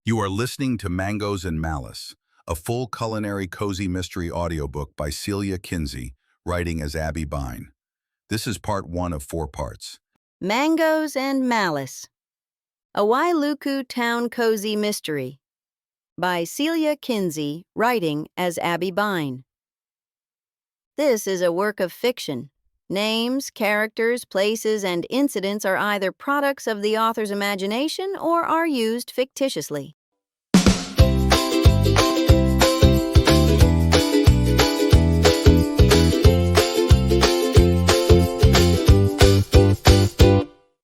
You are listening to Mangoes and Malice, a full culinary cozy mystery audiobook by Celia Kinsey, writing as Abby Byne. This is part 1 of 4 parts. Mangoes and Malice, a Wailuku Town Cozy Mystery by Celia Kinsey, writing as Abby Byne. This is a work of fiction. Names, characters, places, and incidents are either products of the author's imagination or are used fictitiously.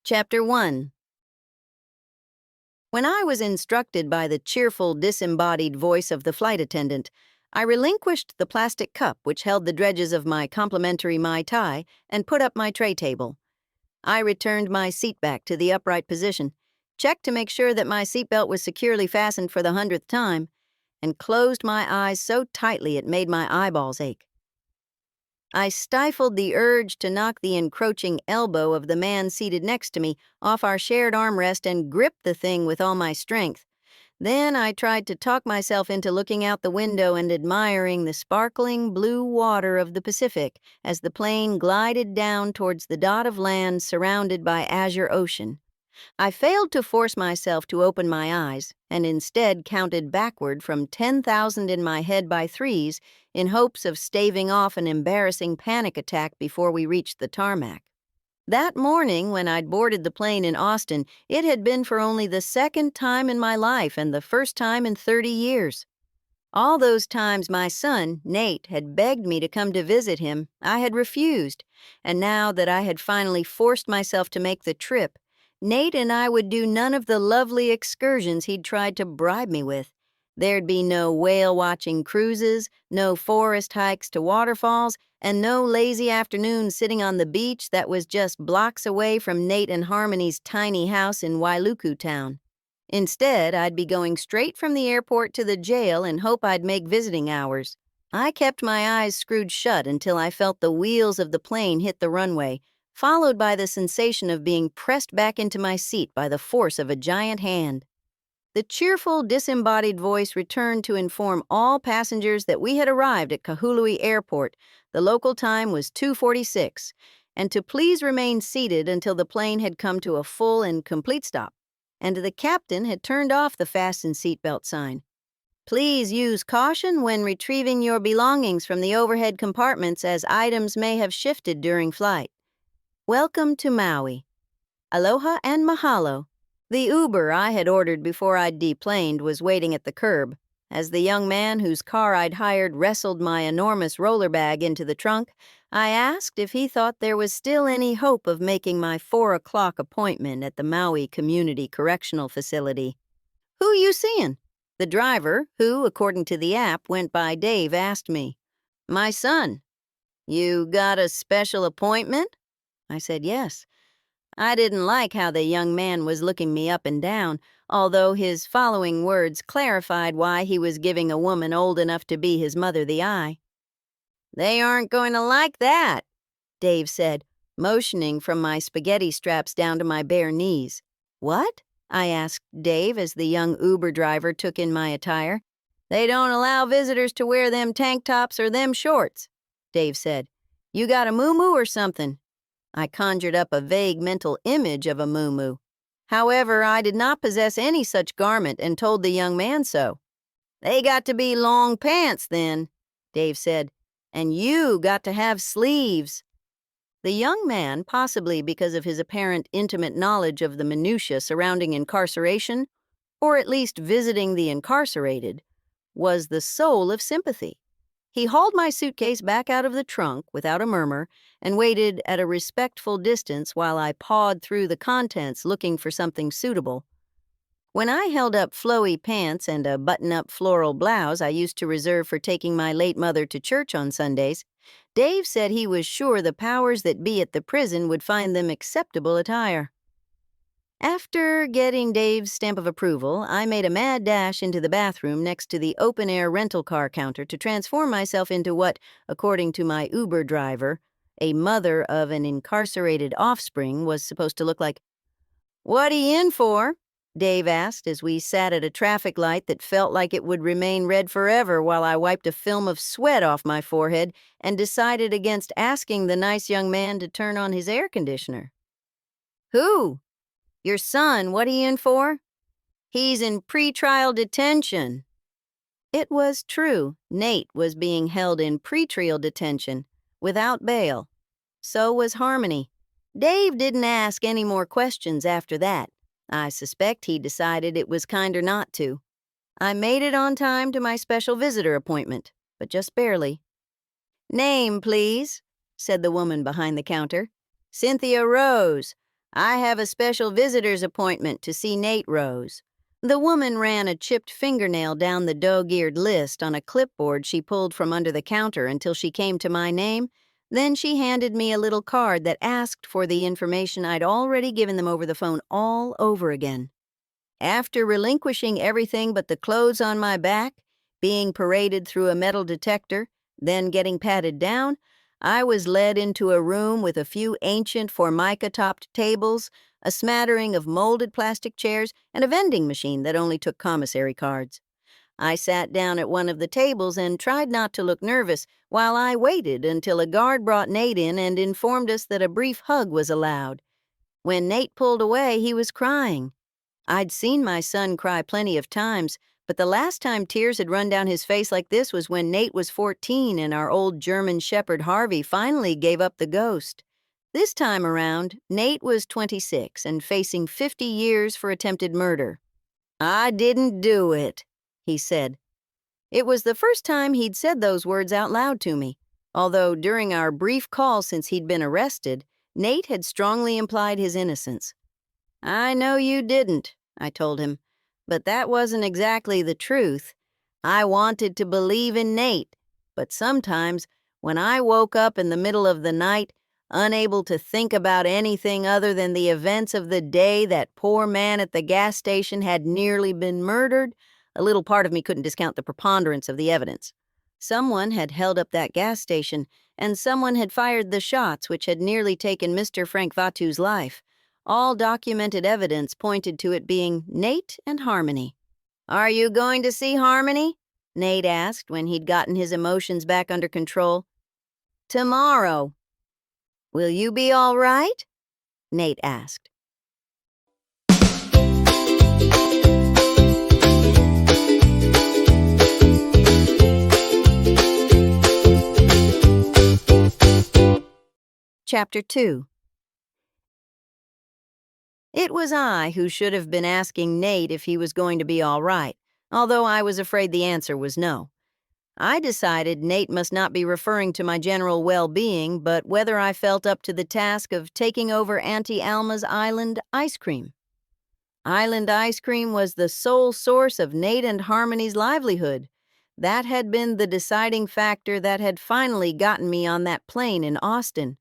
Chapter 1. When I was instructed by the cheerful, disembodied voice of the flight attendant, I relinquished the plastic cup which held the dredges of my complimentary Mai Tai and put up my tray table. I returned my seat back to the upright position, checked to make sure that my seatbelt was securely fastened for the 100th time, and closed my eyes so tightly it made my eyeballs ache. I stifled the urge to knock the encroaching elbow of the man seated next to me off our shared armrest and gripped the thing with all my strength. Then I tried to talk myself into looking out the window and admiring the sparkling blue water of the Pacific as the plane glided down towards the dot of land surrounded by azure ocean. I failed to force myself to open my eyes and instead counted backward from 10,000 in my head by threes in hopes of staving off an embarrassing panic attack before we reached the tarmac. That morning, when I'd boarded the plane in Austin, it had been for only the second time in my life and the first time in 30 years. All those times my son, Nate, had begged me to come to visit him, I had refused, and now that I had finally forced myself to make the trip, Nate and I would do none of the lovely excursions he'd tried to bribe me with. There'd be no whale-watching cruises, no forest hikes to waterfalls, and no lazy afternoons sitting on the beach that was just blocks away from Nate and Harmony's tiny house in Wailuku Town. Instead, I'd be going straight from the airport to the jail and hope I'd make visiting hours. I kept my eyes screwed shut until I felt the wheels of the plane hit the runway, followed by the sensation of being pressed back into my seat by the force of a giant hand. The cheerful, disembodied voice returned to inform all passengers that we had arrived at Kahului Airport. The local time was 2:46, and to please remain seated until the plane had come to a full and complete stop, and the captain had turned off the fasten seatbelt sign. Please use caution when retrieving your belongings from the overhead compartments as items may have shifted during flight. Welcome to Maui. Aloha and mahalo. The Uber I had ordered before I'd deplaned was waiting at the curb. As the young man whose car I'd hired wrestled my enormous roller bag into the trunk, I asked if he thought there was still any hope of making my 4 o'clock appointment at the Maui Community Correctional Facility. "Who you seeing?" The driver, who, according to the app, went by Dave, asked me. "My son." "You got a special appointment?" I said yes. I didn't like how the young man was looking me up and down, although his following words clarified why he was giving a woman old enough to be his mother the eye. "They aren't going to like that," Dave said, motioning from my spaghetti straps down to my bare knees. "What?" I asked Dave as the young Uber driver took in my attire. "They don't allow visitors to wear them tank tops or them shorts," Dave said. "You got a moo-moo or something?" I conjured up a vague mental image of a muumuu. However, I did not possess any such garment and told the young man so. "They got to be long pants then," Dave said, "and you got to have sleeves." The young man, possibly because of his apparent intimate knowledge of the minutiae surrounding incarceration, or at least visiting the incarcerated, was the soul of sympathy. He hauled my suitcase back out of the trunk without a murmur and waited at a respectful distance while I pawed through the contents looking for something suitable. When I held up flowy pants and a button-up floral blouse I used to reserve for taking my late mother to church on Sundays, Dave said he was sure the powers that be at the prison would find them acceptable attire. After getting Dave's stamp of approval, I made a mad dash into the bathroom next to the open-air rental car counter to transform myself into what, according to my Uber driver, a mother of an incarcerated offspring was supposed to look like. "What are you in for?" Dave asked as we sat at a traffic light that felt like it would remain red forever while I wiped a film of sweat off my forehead and decided against asking the nice young man to turn on his air conditioner. Who? Your son, what are you in for? He's in pretrial detention. It was true. Nate was being held in pretrial detention, without bail. So was Harmony. Dave didn't ask any more questions after that. I suspect he decided it was kinder not to. I made it on time to my special visitor appointment, but just barely. Name, please, said the woman behind the counter. Cynthia Rose. I have a special visitor's appointment to see Nate Rose. The woman ran a chipped fingernail down the dog-eared list on a clipboard she pulled from under the counter until she came to my name. Then she handed me a little card that asked for the information I'd already given them over the phone all over again. After relinquishing everything but the clothes on my back, being paraded through a metal detector, then getting patted down, I was led into a room with a few ancient formica-topped tables, a smattering of molded plastic chairs, and a vending machine that only took commissary cards. I sat down at one of the tables and tried not to look nervous while I waited until a guard brought Nate in and informed us that a brief hug was allowed. When Nate pulled away, he was crying. I'd seen my son cry plenty of times, but the last time tears had run down his face like this was when Nate was 14 and our old German shepherd Harvey finally gave up the ghost. This time around, Nate was 26 and facing 50 years for attempted murder. I didn't do it, he said. It was the first time he'd said those words out loud to me, although during our brief call since he'd been arrested, Nate had strongly implied his innocence. I know you didn't, I told him, but that wasn't exactly the truth. I wanted to believe in Nate, but sometimes when I woke up in the middle of the night, unable to think about anything other than the events of the day that poor man at the gas station had nearly been murdered, a little part of me couldn't discount the preponderance of the evidence. Someone had held up that gas station, and someone had fired the shots which had nearly taken Mr. Frank Vatu's life. All documented evidence pointed to it being Nate and Harmony. Are you going to see Harmony? Nate asked when he'd gotten his emotions back under control. Tomorrow. Will you be all right? Nate asked. Chapter 2. It was I who should have been asking Nate if he was going to be all right, although I was afraid the answer was no. I decided Nate must not be referring to my general well-being, but whether I felt up to the task of taking over Auntie Alma's Island ice cream. Island ice cream was the sole source of Nate and Harmony's livelihood. That had been the deciding factor that had finally gotten me on that plane in Austin.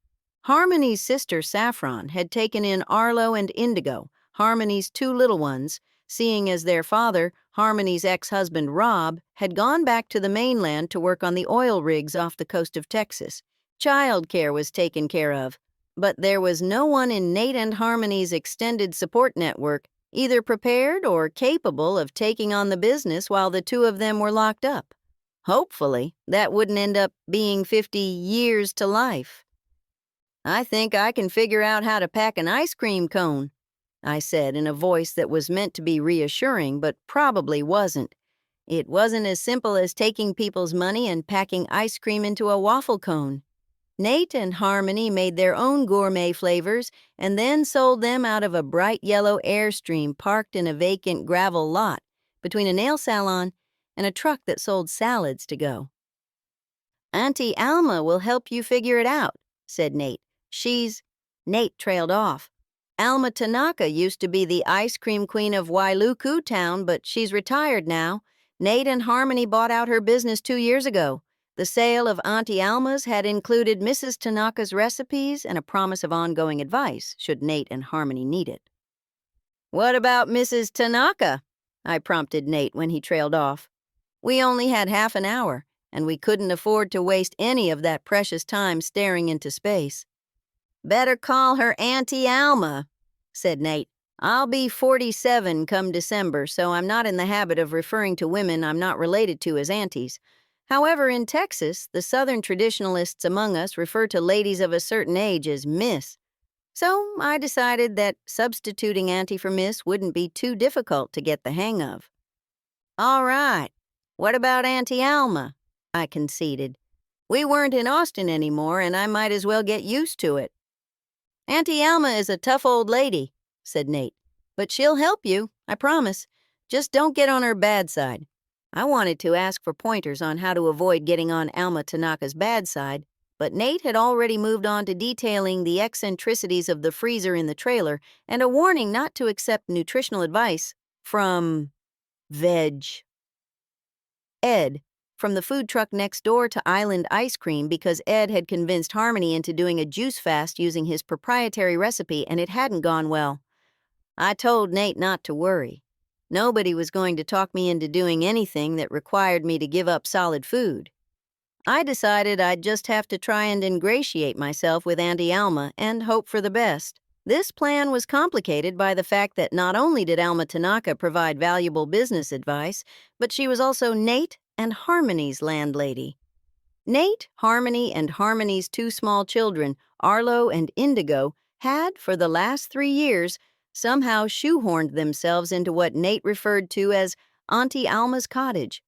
Harmony's sister, Saffron, had taken in Arlo and Indigo, Harmony's two little ones, seeing as their father, Harmony's ex-husband Rob, had gone back to the mainland to work on the oil rigs off the coast of Texas. Child care was taken care of, but there was no one in Nate and Harmony's extended support network either prepared or capable of taking on the business while the two of them were locked up. Hopefully, that wouldn't end up being 50 years to life. I think I can figure out how to pack an ice cream cone, I said in a voice that was meant to be reassuring but probably wasn't. It wasn't as simple as taking people's money and packing ice cream into a waffle cone. Nate and Harmony made their own gourmet flavors and then sold them out of a bright yellow Airstream parked in a vacant gravel lot between a nail salon and a truck that sold salads to go. Auntie Alma will help you figure it out, said Nate. Nate trailed off. Alma Tanaka used to be the ice cream queen of Wailuku Town, but she's retired now. Nate and Harmony bought out her business 2 years ago. The sale of Auntie Alma's had included Mrs. Tanaka's recipes and a promise of ongoing advice, should Nate and Harmony need it. What about Mrs. Tanaka? I prompted Nate when he trailed off. We only had half an hour, and we couldn't afford to waste any of that precious time staring into space. Better call her Auntie Alma, said Nate. I'll be 47 come December, so I'm not in the habit of referring to women I'm not related to as aunties. However, in Texas, the Southern traditionalists among us refer to ladies of a certain age as Miss. So I decided that substituting auntie for Miss wouldn't be too difficult to get the hang of. All right, what about Auntie Alma? I conceded. We weren't in Austin anymore, and I might as well get used to it. Auntie Alma is a tough old lady, said Nate. But she'll help you, I promise. Just don't get on her bad side. I wanted to ask for pointers on how to avoid getting on Alma Tanaka's bad side, but Nate had already moved on to detailing the eccentricities of the freezer in the trailer and a warning not to accept nutritional advice from Veg. Ed, from the food truck next door to Island Ice Cream because Ed had convinced Harmony into doing a juice fast using his proprietary recipe and it hadn't gone well. I told Nate not to worry. Nobody was going to talk me into doing anything that required me to give up solid food. I decided I'd just have to try and ingratiate myself with Auntie Alma and hope for the best. This plan was complicated by the fact that not only did Alma Tanaka provide valuable business advice, but she was also Nate and Harmony's landlady. Nate, Harmony, and Harmony's two small children, Arlo and Indigo, had, for the last 3 years, somehow shoehorned themselves into what Nate referred to as Auntie Alma's cottage.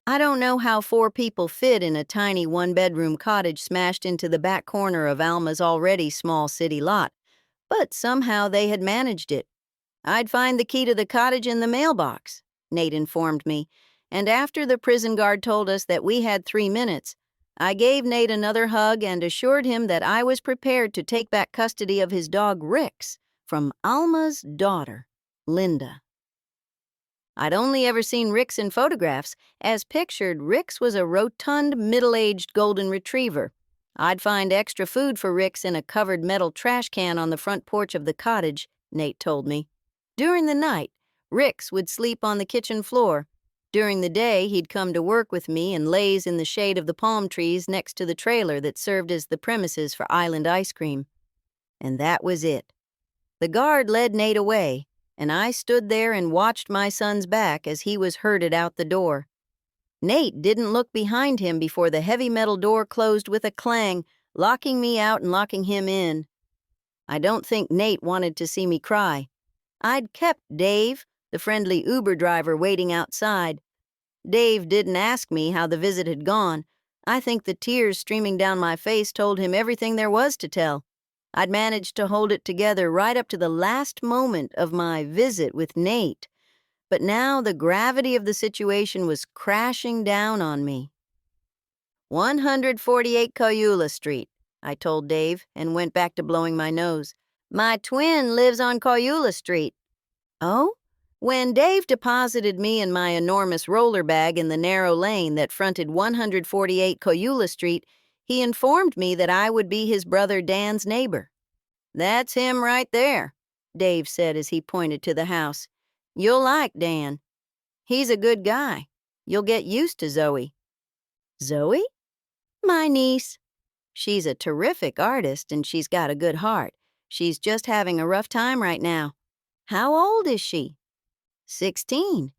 I don't know how 4 people fit in a tiny one-bedroom cottage smashed into the back corner of Alma's already small city lot, but somehow they had managed it. I'd find the key to the cottage in the mailbox, Nate informed me, and after the prison guard told us that we had 3 minutes, I gave Nate another hug and assured him that I was prepared to take back custody of his dog Rix from Alma's daughter, Linda. I'd only ever seen Rix in photographs. As pictured, Rix was a rotund, middle-aged golden retriever. I'd find extra food for Rix in a covered metal trash can on the front porch of the cottage, Nate told me. During the night, Rix would sleep on the kitchen floor. During the day, he'd come to work with me and laze in the shade of the palm trees next to the trailer that served as the premises for Island Ice Cream. And that was it. The guard led Nate away, and I stood there and watched my son's back as he was herded out the door. Nate didn't look behind him before the heavy metal door closed with a clang, locking me out and locking him in. I don't think Nate wanted to see me cry. I'd kept Dave, the friendly Uber driver, waiting outside. Dave didn't ask me how the visit had gone. I think the tears streaming down my face told him everything there was to tell. I'd managed to hold it together right up to the last moment of my visit with Nate. But now the gravity of the situation was crashing down on me. 148 Coyula Street, I told Dave, and went back to blowing my nose. My twin lives on Coyula Street. Oh? When Dave deposited me and my enormous roller bag in the narrow lane that fronted 148 Coyula Street, he informed me that I would be his brother Dan's neighbor. That's him right there, Dave said as he pointed to the house. You'll like Dan. He's a good guy. You'll get used to Zoe. Zoe? My niece. She's a terrific artist and she's got a good heart. She's just having a rough time right now. How old is she? 16.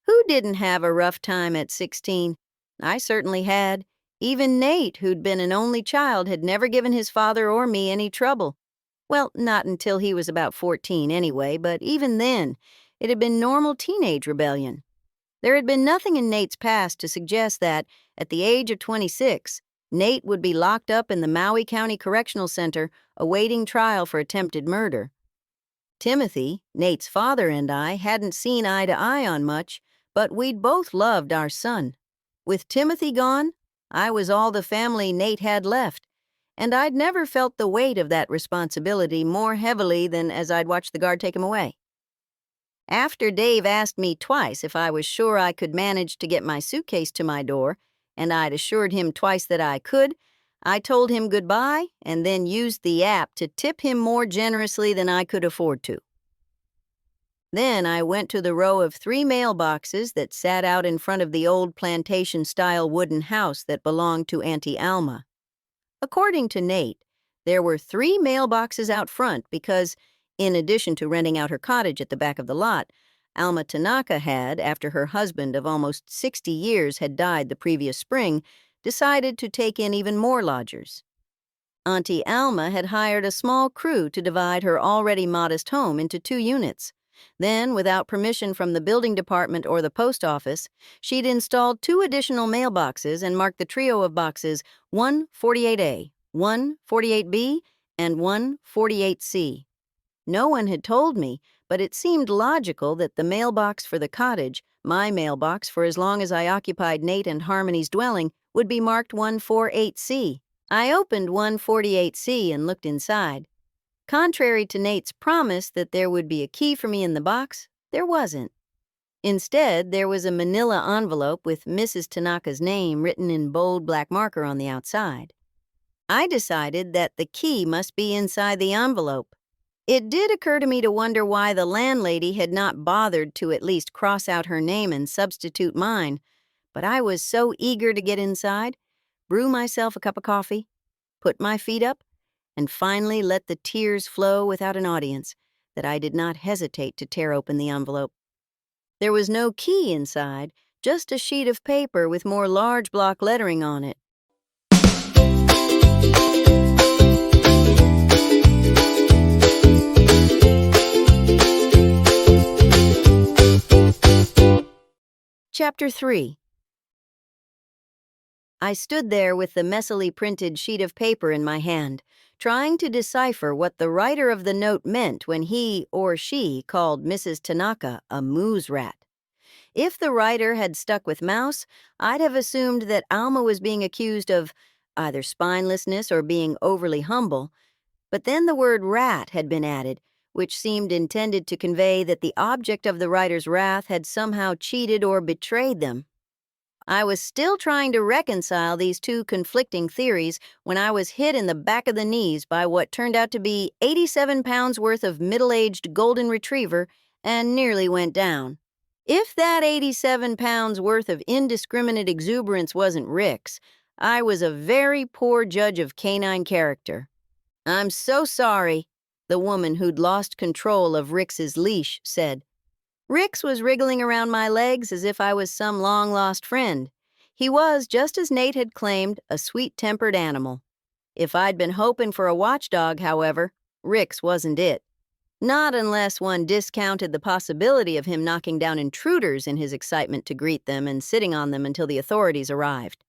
Who didn't have a rough time at 16? I certainly had. Even Nate, who'd been an only child, had never given his father or me any trouble. Well, not until he was about 14 anyway, but even then, it had been normal teenage rebellion. There had been nothing in Nate's past to suggest that, at the age of 26, Nate would be locked up in the Maui County Correctional Center awaiting trial for attempted murder. Timothy, Nate's father, and I hadn't seen eye to eye on much, but we'd both loved our son. With Timothy gone, I was all the family Nate had left, and I'd never felt the weight of that responsibility more heavily than as I'd watched the guard take him away. After Dave asked me twice if I was sure I could manage to get my suitcase to my door, and I'd assured him twice that I could, I told him goodbye and then used the app to tip him more generously than I could afford to. Then I went to the row of 3 mailboxes that sat out in front of the old plantation-style wooden house that belonged to Auntie Alma. According to Nate, there were 3 mailboxes out front because, In addition to renting out her cottage at the back of the lot, Alma Tanaka had, after her husband of almost 60 years had died the previous spring, decided to take in even more lodgers. Auntie Alma had hired a small crew to divide her already modest home into 2 units. Then, without permission from the building department or the post office, she'd installed 2 additional mailboxes and marked the trio of boxes 148A, 148B, and 148C. No one had told me, but it seemed logical that the mailbox for the cottage, my mailbox for as long as I occupied Nate and Harmony's dwelling, would be marked 148C. I opened 148C and looked inside. Contrary to Nate's promise that there would be a key for me in the box, there wasn't. Instead, there was a manila envelope with Mrs. Tanaka's name written in bold black marker on the outside. I decided that the key must be inside the envelope. It did occur to me to wonder why the landlady had not bothered to at least cross out her name and substitute mine, but I was so eager to get inside, brew myself a cup of coffee, put my feet up, and finally let the tears flow without an audience, that I did not hesitate to tear open the envelope. There was no key inside, just a sheet of paper with more large block lettering on it. Chapter 3. I stood there with the messily printed sheet of paper in my hand, trying to decipher what the writer of the note meant when he or she called Mrs. Tanaka a moose rat. If the writer had stuck with mouse, I'd have assumed that Alma was being accused of either spinelessness or being overly humble, but then the word rat had been added, which seemed intended to convey that the object of the writer's wrath had somehow cheated or betrayed them. I was still trying to reconcile these 2 conflicting theories when I was hit in the back of the knees by what turned out to be 87 pounds worth of middle-aged golden retriever and nearly went down. If that 87 pounds worth of indiscriminate exuberance wasn't Rick's, I was a very poor judge of canine character. "I'm so sorry," the woman who'd lost control of Rick's leash said. Rick's was wriggling around my legs as if I was some long-lost friend. He was, just as Nate had claimed, a sweet-tempered animal. If I'd been hoping for a watchdog, however, Rick's wasn't it. Not unless one discounted the possibility of him knocking down intruders in his excitement to greet them and sitting on them until the authorities arrived.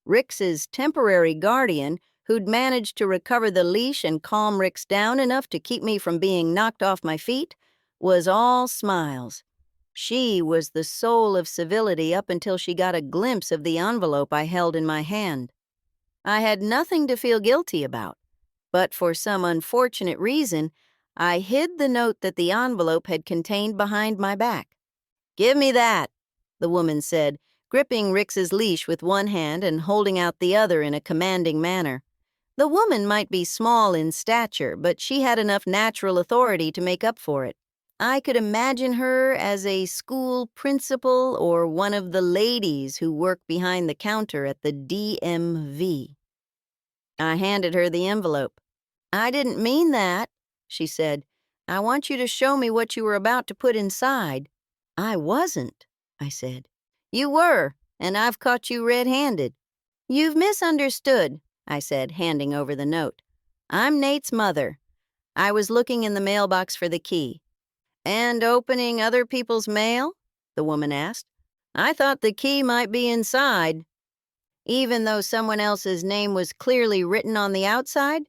Rick's temporary guardian, who'd managed to recover the leash and calm Rick's down enough to keep me from being knocked off my feet, was all smiles. She was the soul of civility up until she got a glimpse of the envelope I held in my hand. I had nothing to feel guilty about, but for some unfortunate reason, I hid the note that the envelope had contained behind my back. "Give me that," the woman said, gripping Rick's leash with one hand and holding out the other in a commanding manner. The woman might be small in stature, but she had enough natural authority to make up for it. I could imagine her as a school principal or one of the ladies who work behind the counter at the DMV. I handed her the envelope. "I didn't mean that," she said. "I want you to show me what you were about to put inside." "I wasn't," I said. "You were, and I've caught you red-handed." "You've misunderstood," I said, handing over the note. "I'm Nate's mother. I was looking in the mailbox for the key." "And opening other people's mail?" the woman asked. "I thought the key might be inside." "Even though someone else's name was clearly written on the outside?"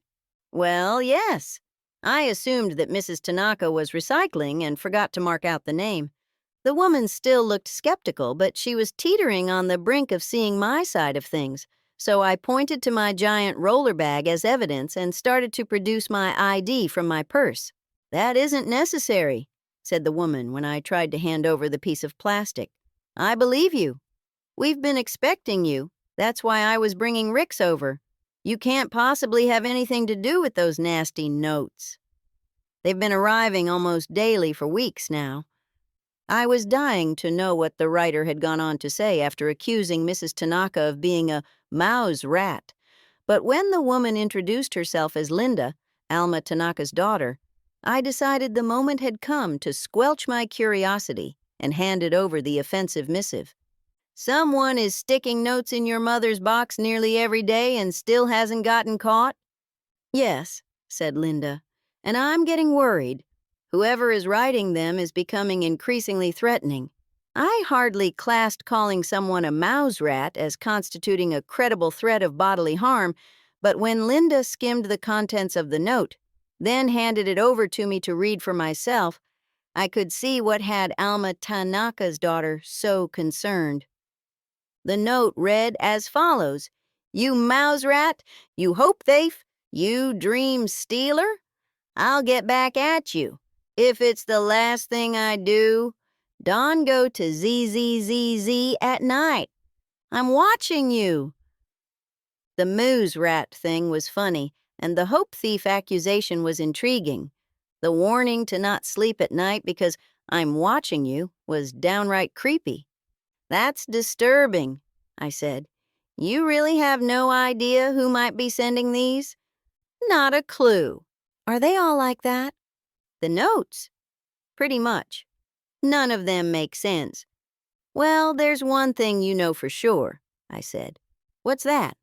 "Well, yes. I assumed that Mrs. Tanaka was recycling and forgot to mark out the name." The woman still looked skeptical, but she was teetering on the brink of seeing my side of things, so I pointed to my giant roller bag as evidence and started to produce my ID from my purse. "That isn't necessary," said the woman when I tried to hand over the piece of plastic. "I believe you. We've been expecting you. That's why I was bringing Rick's over. You can't possibly have anything to do with those nasty notes. They've been arriving almost daily for weeks now." I was dying to know what the writer had gone on to say after accusing Mrs. Tanaka of being a mouse rat. But when the woman introduced herself as Linda, Alma Tanaka's daughter, I decided the moment had come to squelch my curiosity and handed over the offensive missive. "Someone is sticking notes in your mother's box nearly every day and still hasn't gotten caught?" "Yes," said Linda, "and I'm getting worried. Whoever is writing them is becoming increasingly threatening. I hardly classed calling someone a mouse rat as constituting a credible threat of bodily harm, but when Linda skimmed the contents of the note, then handed it over to me to read for myself, I could see what had Alma Tanaka's daughter so concerned. The note read as follows: "You mouse rat, you hope thief, you dream stealer, I'll get back at you. If it's the last thing I do, don't go to ZZZZ at night. I'm watching you." The moose rat thing was funny, and the hope thief accusation was intriguing. The warning to not sleep at night because I'm watching you was downright creepy. "That's disturbing," I said. "You really have no idea who might be sending these?" "Not a clue." "Are they all like that?" "The notes?" "Pretty much. None of them make sense." "Well, there's one thing you know for sure," I said. "What's that?"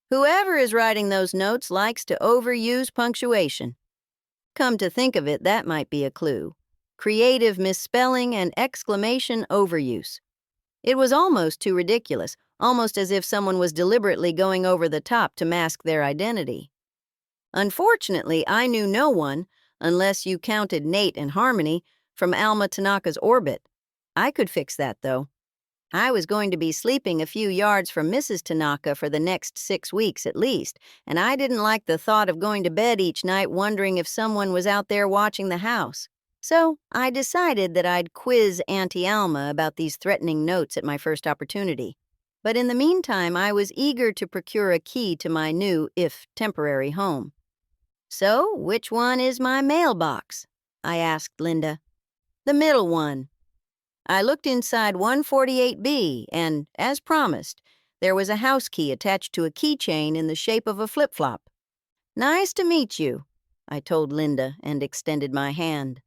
"Whoever is writing those notes likes to overuse punctuation." Come to think of it, that might be a clue. Creative misspelling and exclamation overuse. It was almost too ridiculous, almost as if someone was deliberately going over the top to mask their identity. Unfortunately, I knew no one, unless you counted Nate and Harmony, from Alma Tanaka's orbit. I could fix that, though. I was going to be sleeping a few yards from Mrs. Tanaka for the next 6 weeks at least, and I didn't like the thought of going to bed each night wondering if someone was out there watching the house. So I decided that I'd quiz Auntie Alma about these threatening notes at my first opportunity. But in the meantime, I was eager to procure a key to my new, if temporary, home. "So, which one is my mailbox?" I asked Linda. "The middle one." I looked inside 148B, and, as promised, there was a house key attached to a keychain in the shape of a flip-flop. "Nice to meet you," I told Linda and extended my hand.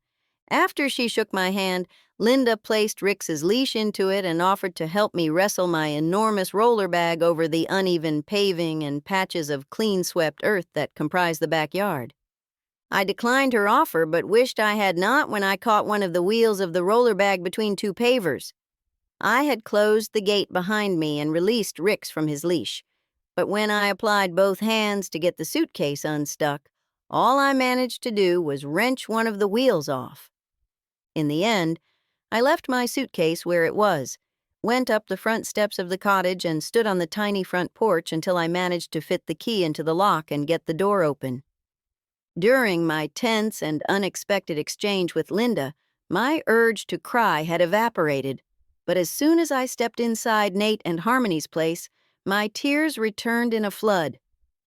After she shook my hand, Linda placed Rix's leash into it and offered to help me wrestle my enormous roller bag over the uneven paving and patches of clean-swept earth that comprise the backyard. I declined her offer, but wished I had not when I caught one of the wheels of the roller bag between two pavers. I had closed the gate behind me and released Rix from his leash, but when I applied both hands to get the suitcase unstuck, all I managed to do was wrench one of the wheels off. In the end, I left my suitcase where it was, went up the front steps of the cottage and stood on the tiny front porch until I managed to fit the key into the lock and get the door open. During my tense and unexpected exchange with Linda, my urge to cry had evaporated, but as soon as I stepped inside Nate and Harmony's place, my tears returned in a flood.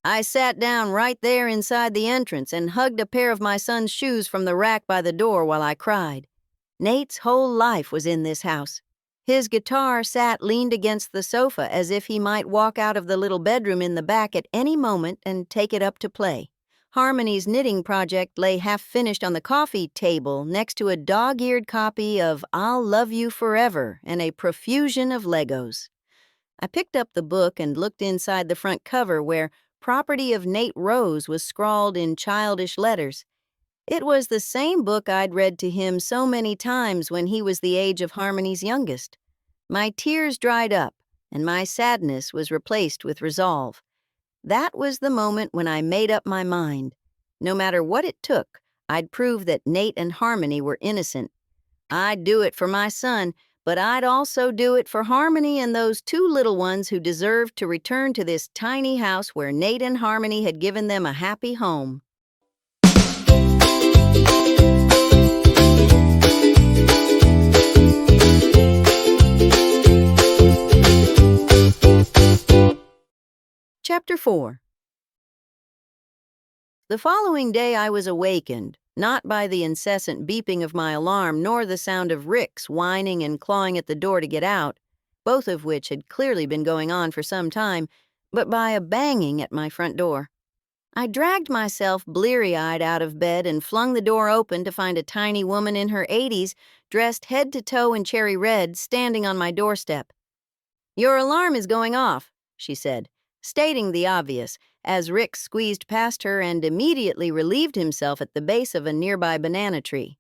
I sat down right there inside the entrance and hugged a pair of my son's shoes from the rack by the door while I cried. Nate's whole life was in this house. His guitar sat leaned against the sofa as if he might walk out of the little bedroom in the back at any moment and take it up to play. Harmony's knitting project lay half-finished on the coffee table next to a dog-eared copy of I'll Love You Forever and a profusion of Legos. I picked up the book and looked inside the front cover where Property of Nate Rose was scrawled in childish letters. It was the same book I'd read to him so many times when he was the age of Harmony's youngest. My tears dried up, and my sadness was replaced with resolve. That was the moment when I made up my mind. No matter what it took, I'd prove that Nate and Harmony were innocent. I'd do it for my son, but I'd also do it for Harmony and those two little ones who deserved to return to this tiny house where Nate and Harmony had given them a happy home. Chapter 4. The following day I was awakened, not by the incessant beeping of my alarm nor the sound of Rix whining and clawing at the door to get out, both of which had clearly been going on for some time, but by a banging at my front door. I dragged myself bleary-eyed out of bed and flung the door open to find a tiny woman in her 80s, dressed head to toe in cherry red, standing on my doorstep. "Your alarm is going off," she said, stating the obvious, as Rick squeezed past her and immediately relieved himself at the base of a nearby banana tree.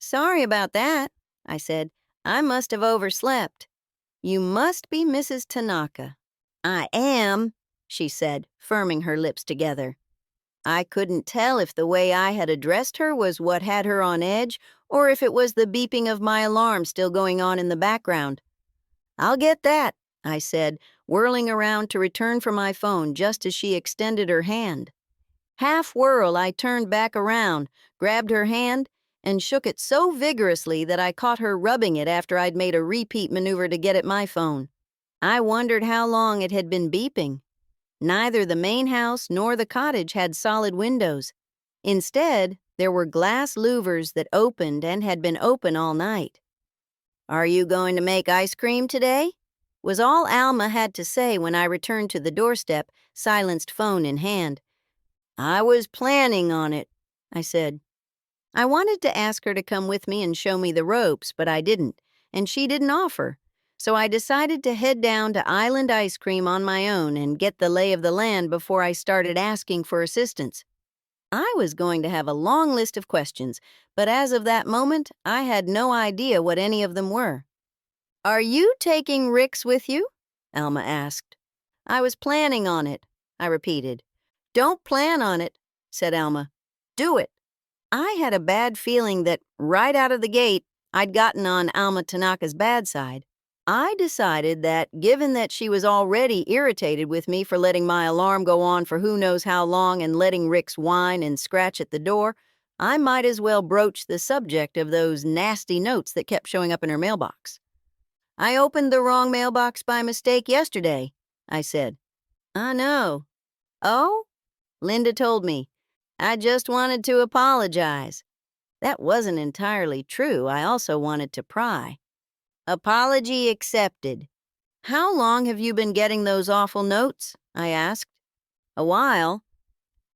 "Sorry about that," I said. "I must have overslept." "You must be Mrs. Tanaka." "I am," she said, firming her lips together. I couldn't tell if the way I had addressed her was what had her on edge, or if it was the beeping of my alarm still going on in the background. "I'll get that," I said, whirling around to return for my phone just as she extended her hand. Half whirl, I turned back around, grabbed her hand, and shook it so vigorously that I caught her rubbing it after I'd made a repeat maneuver to get at my phone. I wondered how long it had been beeping. Neither the main house nor the cottage had solid windows. Instead, there were glass louvers that opened and had been open all night. "Are you going to make ice cream today?" was all Alma had to say when I returned to the doorstep, silenced phone in hand. "I was planning on it," I said. I wanted to ask her to come with me and show me the ropes, but I didn't, and she didn't offer. So I decided to head down to Island Ice Cream on my own and get the lay of the land before I started asking for assistance. I was going to have a long list of questions, but as of that moment, I had no idea what any of them were. "Are you taking Rix with you?" Alma asked. "I was planning on it," I repeated. "Don't plan on it," said Alma. "Do it." I had a bad feeling that, right out of the gate, I'd gotten on Alma Tanaka's bad side. I decided that, given that she was already irritated with me for letting my alarm go on for who knows how long and letting Rix whine and scratch at the door, I might as well broach the subject of those nasty notes that kept showing up in her mailbox. "I opened the wrong mailbox by mistake yesterday," I said. "I know." "Oh?" Linda told me. "I just wanted to apologize." That wasn't entirely true. I also wanted to pry. "Apology accepted." "How long have you been getting those awful notes?" I asked. "A while."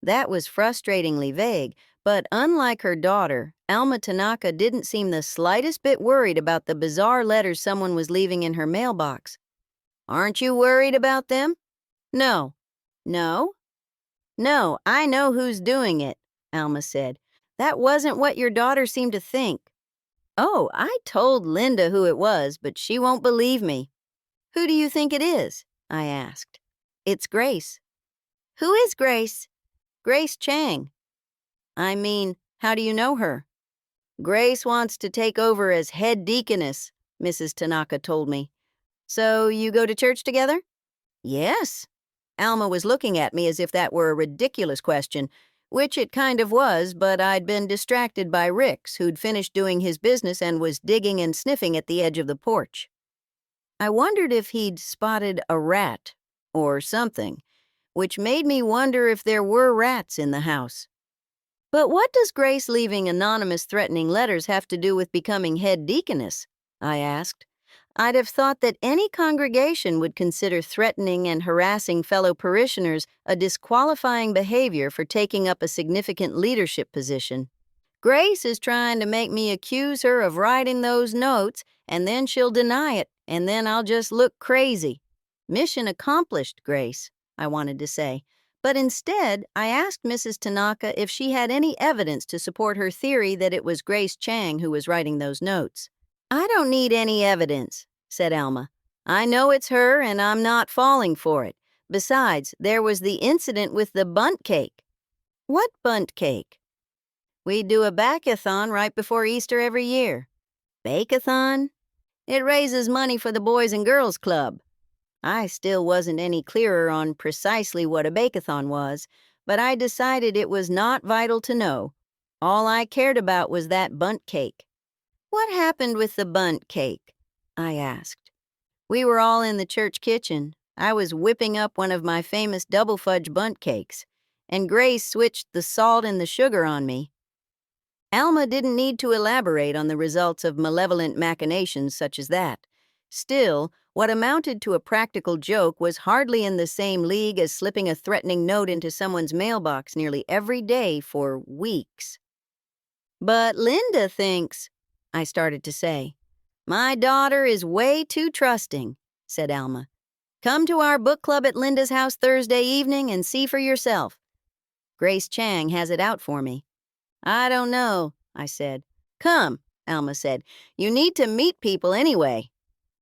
That was frustratingly vague, but unlike her daughter, Alma Tanaka didn't seem the slightest bit worried about the bizarre letters someone was leaving in her mailbox. "Aren't you worried about them?" "No." "No?" "No, I know who's doing it," Alma said. "That wasn't what your daughter seemed to think." "Oh, I told Linda who it was, but she won't believe me." "Who do you think it is?" I asked. "It's Grace." "Who is Grace?" "Grace Chang." "I mean, how do you know her?" "Grace wants to take over as head deaconess," Mrs. Tanaka told me. "So you go to church together?" "Yes." Alma was looking at me as if that were a ridiculous question, which it kind of was, but I'd been distracted by Rix, who'd finished doing his business and was digging and sniffing at the edge of the porch. I wondered if he'd spotted a rat or something, which made me wonder if there were rats in the house. "But what does Grace leaving anonymous threatening letters have to do with becoming head deaconess?" I asked. I'd have thought that any congregation would consider threatening and harassing fellow parishioners a disqualifying behavior for taking up a significant leadership position. "Grace is trying to make me accuse her of writing those notes, and then she'll deny it, and then I'll just look crazy." "Mission accomplished, Grace," I wanted to say. But instead, I asked Mrs. Tanaka if she had any evidence to support her theory that it was Grace Chang who was writing those notes. "I don't need any evidence," said Alma. "I know it's her, and I'm not falling for it. Besides, there was the incident with the bundt cake." "What bundt cake?" "We do a bake-a-thon right before Easter every year." "Bake-a-thon?" "It raises money for the Boys and Girls Club." I still wasn't any clearer on precisely what a bake-a-thon was, but I decided it was not vital to know. All I cared about was that bundt cake. "What happened with the bundt cake?" I asked. "We were all in the church kitchen. I was whipping up one of my famous double fudge bundt cakes, and Grace switched the salt and the sugar on me." Alma didn't need to elaborate on the results of malevolent machinations such as that. Still, what amounted to a practical joke was hardly in the same league as slipping a threatening note into someone's mailbox nearly every day for weeks. "But Linda thinks," I started to say. "My daughter is way too trusting," said Alma. "Come to our book club at Linda's house Thursday evening and see for yourself. Grace Chang has it out for me." "I don't know," I said. "Come," Alma said. "You need to meet people anyway."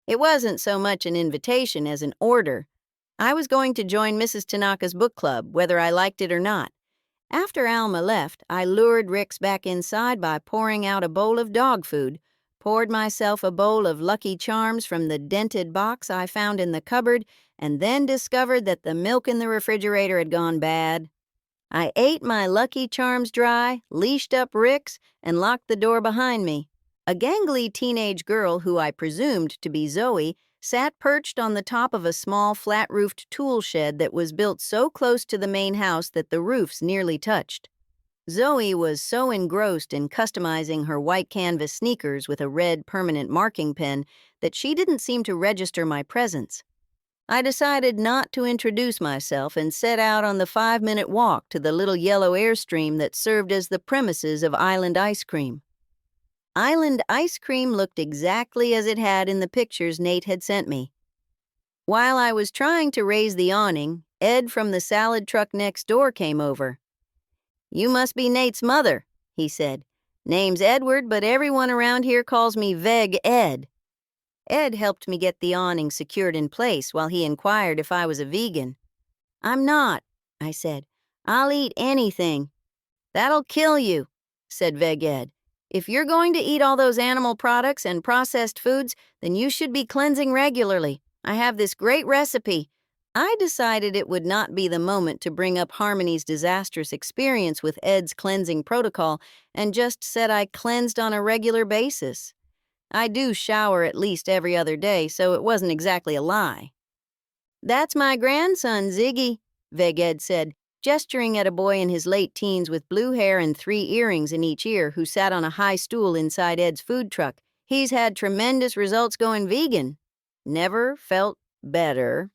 It wasn't so much an invitation as an order. I was going to join Mrs. Tanaka's book club, whether I liked it or not. After Alma left, I lured Rix back inside by pouring out a bowl of dog food, poured myself a bowl of Lucky Charms from the dented box I found in the cupboard, and then discovered that the milk in the refrigerator had gone bad. I ate my Lucky Charms dry, leashed up Rix, and locked the door behind me. A gangly teenage girl who I presumed to be Zoe sat perched on the top of a small flat-roofed tool shed that was built so close to the main house that the roofs nearly touched. Zoe was so engrossed in customizing her white canvas sneakers with a red permanent marking pen that she didn't seem to register my presence. I decided not to introduce myself and set out on the 5-minute walk to the little yellow airstream that served as the premises of Island Ice Cream. Island Ice Cream looked exactly as it had in the pictures Nate had sent me. While I was trying to raise the awning, Ed from the salad truck next door came over. "You must be Nate's mother," he said. "Name's Edward, but everyone around here calls me Veg Ed." Ed helped me get the awning secured in place while he inquired if I was a vegan. "I'm not," I said. "I'll eat anything." "That'll kill you," said Veg Ed. "If you're going to eat all those animal products and processed foods, then you should be cleansing regularly. I have this great recipe." I decided it would not be the moment to bring up Harmony's disastrous experience with Ed's cleansing protocol and just said I cleansed on a regular basis. I do shower at least every other day, so it wasn't exactly a lie. "That's my grandson, Ziggy," Veg Ed said, gesturing at a boy in his late teens with blue hair and 3 earrings in each ear who sat on a high stool inside Ed's food truck. "He's had tremendous results going vegan. Never felt better."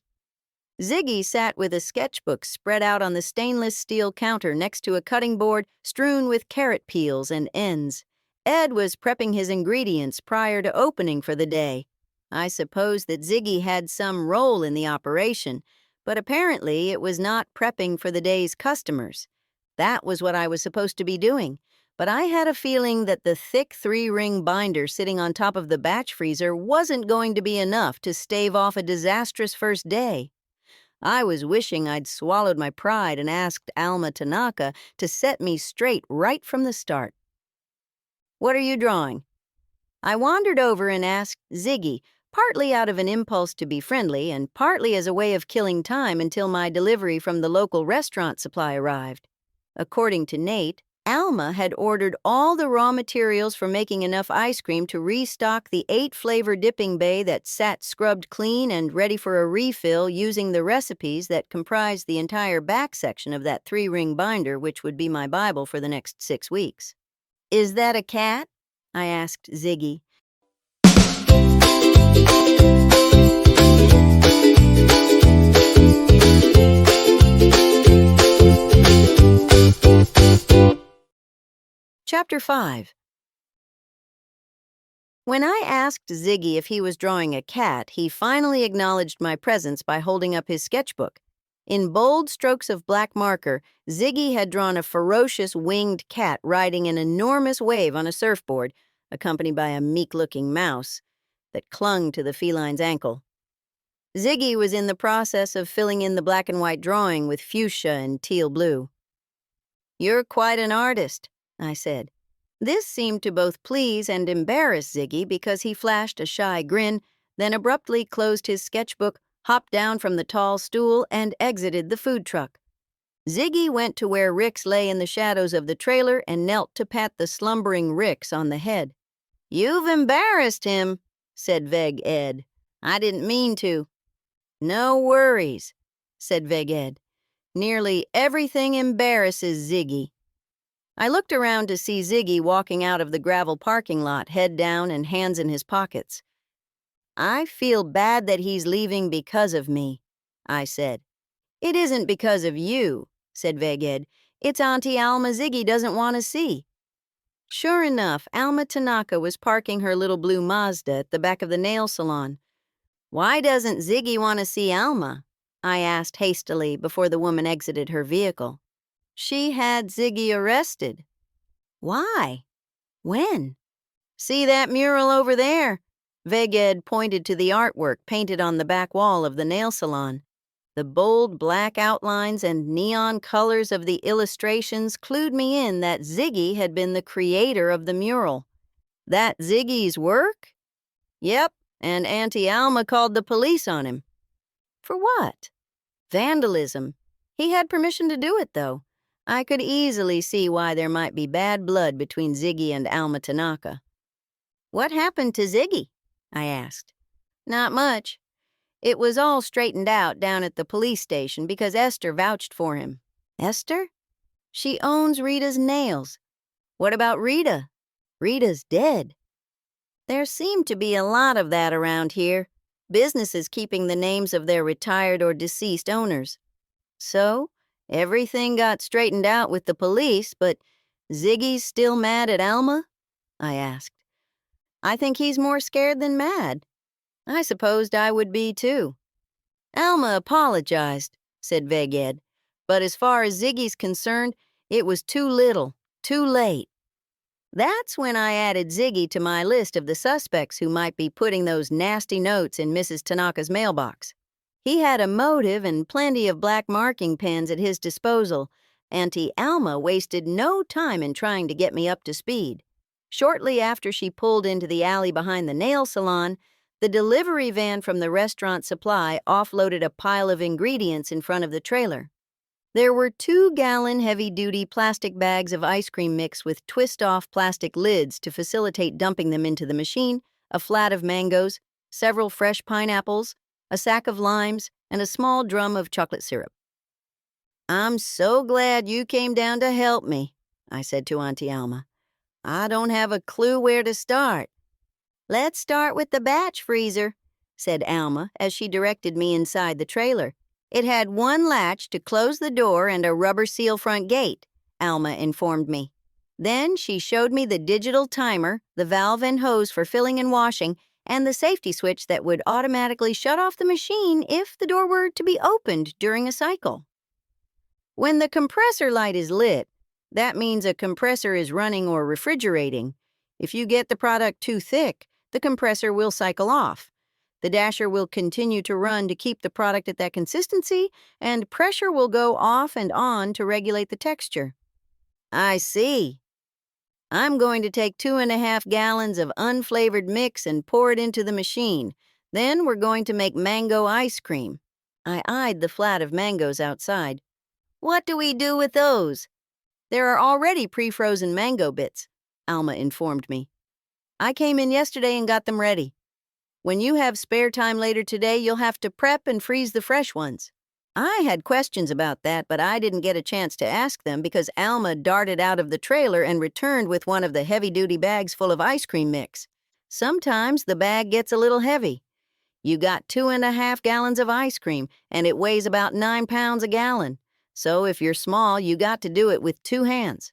Ziggy sat with a sketchbook spread out on the stainless steel counter next to a cutting board strewn with carrot peels and ends. Ed was prepping his ingredients prior to opening for the day. I suppose that Ziggy had some role in the operation, but apparently it was not prepping for the day's customers. That was what I was supposed to be doing, but I had a feeling that the thick 3-ring binder sitting on top of the batch freezer wasn't going to be enough to stave off a disastrous first day. I was wishing I'd swallowed my pride and asked Alma Tanaka to set me straight right from the start. "What are you drawing?" I wandered over and asked Ziggy, partly out of an impulse to be friendly and partly as a way of killing time until my delivery from the local restaurant supply arrived. According to Nate, Alma had ordered all the raw materials for making enough ice cream to restock the 8-flavor dipping bay that sat scrubbed clean and ready for a refill using the recipes that comprised the entire back section of that 3-ring binder, which would be my Bible for the next 6 weeks. "Is that a cat?" I asked Ziggy. Chapter 5. When I asked Ziggy if he was drawing a cat, he finally acknowledged my presence by holding up his sketchbook. In bold strokes of black marker, Ziggy had drawn a ferocious winged cat riding an enormous wave on a surfboard, accompanied by a meek-looking mouse that clung to the feline's ankle. Ziggy was in the process of filling in the black and white drawing with fuchsia and teal blue. "You're quite an artist," I said. This seemed to both please and embarrass Ziggy because he flashed a shy grin, then abruptly closed his sketchbook, hopped down from the tall stool, and exited the food truck. Ziggy went to where Rix lay in the shadows of the trailer and knelt to pat the slumbering Rix on the head. "You've embarrassed him," said Veg Ed. "I didn't mean to." "No worries," said Veg Ed. "Nearly everything embarrasses Ziggy." I looked around to see Ziggy walking out of the gravel parking lot, head down and hands in his pockets. I feel bad that he's leaving because of me, I said. It isn't because of you, said Veged. It's Auntie Alma Ziggy doesn't want to see. Sure enough, Alma Tanaka was parking her little blue Mazda at the back of the nail salon. Why doesn't Ziggy want to see Alma? I asked hastily before the woman exited her vehicle. She had Ziggy arrested. Why? When? See that mural over there? Veged pointed to the artwork painted on the back wall of the nail salon. The bold black outlines and neon colors of the illustrations clued me in that Ziggy had been the creator of the mural. That Ziggy's work? Yep, and Auntie Alma called the police on him. For what? Vandalism. He had permission to do it, though. I could easily see why there might be bad blood between Ziggy and Alma Tanaka. What happened to Ziggy? I asked. Not much. It was all straightened out down at the police station because Esther vouched for him. Esther? She owns Rita's nails. What about Rita? Rita's dead. There seemed to be a lot of that around here. Businesses keeping the names of their retired or deceased owners. So, everything got straightened out with the police, but Ziggy's still mad at Alma? I asked. I think he's more scared than mad. I supposed I would be, too. Alma apologized, said Veged, but as far as Ziggy's concerned, it was too little, too late. That's when I added Ziggy to my list of the suspects who might be putting those nasty notes in Mrs. Tanaka's mailbox. He had a motive and plenty of black marking pens at his disposal. Auntie Alma wasted no time in trying to get me up to speed. Shortly after she pulled into the alley behind the nail salon, the delivery van from the restaurant supply offloaded a pile of ingredients in front of the trailer. There were 2-gallon heavy-duty plastic bags of ice cream mix with twist-off plastic lids to facilitate dumping them into the machine, a flat of mangoes, several fresh pineapples, a sack of limes, and a small drum of chocolate syrup. I'm so glad you came down to help me, I said to Auntie Alma. I don't have a clue where to start. Let's start with the batch freezer, said Alma as she directed me inside the trailer. It had one latch to close the door and a rubber seal front gate, Alma informed me. Then she showed me the digital timer, the valve and hose for filling and washing, and the safety switch that would automatically shut off the machine if the door were to be opened during a cycle. When the compressor light is lit, that means a compressor is running or refrigerating. If you get the product too thick, the compressor will cycle off. The dasher will continue to run to keep the product at that consistency, and pressure will go off and on to regulate the texture. I see. I'm going to take 2.5 gallons of unflavored mix and pour it into the machine. Then we're going to make mango ice cream. I eyed the flat of mangoes outside. What do we do with those? There are already pre-frozen mango bits, Alma informed me. I came in yesterday and got them ready. When you have spare time later today, you'll have to prep and freeze the fresh ones. I had questions about that, but I didn't get a chance to ask them because Alma darted out of the trailer and returned with one of the heavy-duty bags full of ice cream mix. Sometimes the bag gets a little heavy. You got 2.5 gallons of ice cream, and it weighs about 9 pounds a gallon. So if you're small, you got to do it with 2 hands.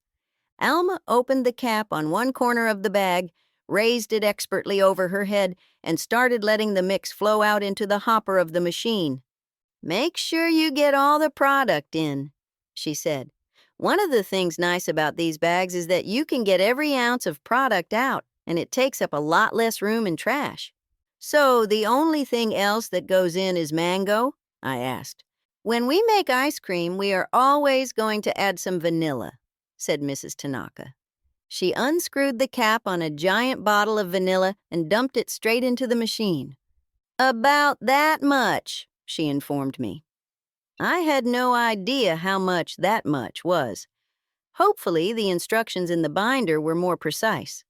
Alma opened the cap on one corner of the bag, raised it expertly over her head, and started letting the mix flow out into the hopper of the machine. Make sure you get all the product in, she said. One of the things nice about these bags is that you can get every ounce of product out, and it takes up a lot less room and trash. So the only thing else that goes in is mango? I asked. When we make ice cream, we are always going to add some vanilla, said Mrs. Tanaka. She unscrewed the cap on a giant bottle of vanilla and dumped it straight into the machine. About that much, she informed me. I had no idea how much that much was. Hopefully, the instructions in the binder were more precise.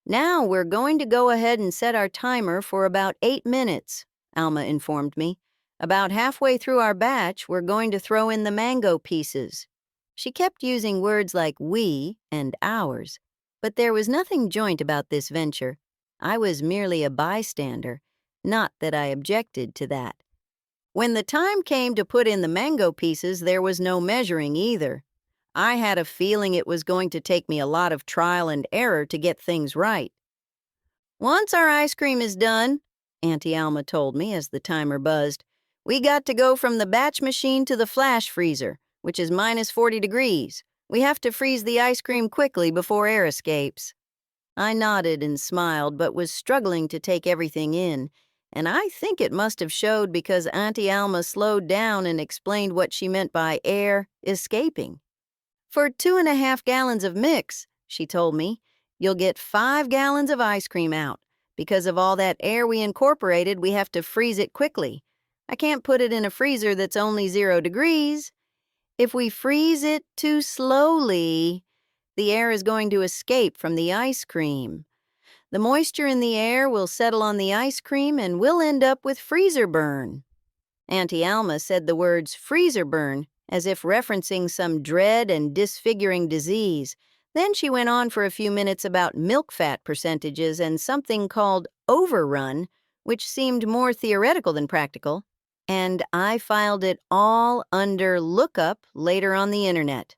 Now we're going to go ahead and set our timer for about 8 minutes, Alma informed me. About halfway through our batch, we're going to throw in the mango pieces. She kept using words like we and ours, but there was nothing joint about this venture. I was merely a bystander. Not that I objected to that. When the time came to put in the mango pieces, there was no measuring either. I had a feeling it was going to take me a lot of trial and error to get things right. "Once our ice cream is done," Auntie Alma told me as the timer buzzed, "we got to go from the batch machine to the flash freezer, which is minus 40 degrees. We have to freeze the ice cream quickly before air escapes." I nodded and smiled, but was struggling to take everything in, and I think it must have showed because Auntie Alma slowed down and explained what she meant by air escaping. "For 2.5 gallons of mix," she told me, "you'll get 5 gallons of ice cream out. Because of all that air we incorporated, we have to freeze it quickly. I can't put it in a freezer that's only 0 degrees. If we freeze it too slowly, the air is going to escape from the ice cream. The moisture in the air will settle on the ice cream and we'll end up with freezer burn." Auntie Alma said the words freezer burn as if referencing some dread and disfiguring disease. Then she went on for a few minutes about milk fat percentages and something called overrun, which seemed more theoretical than practical, and I filed it all under lookup later on the internet.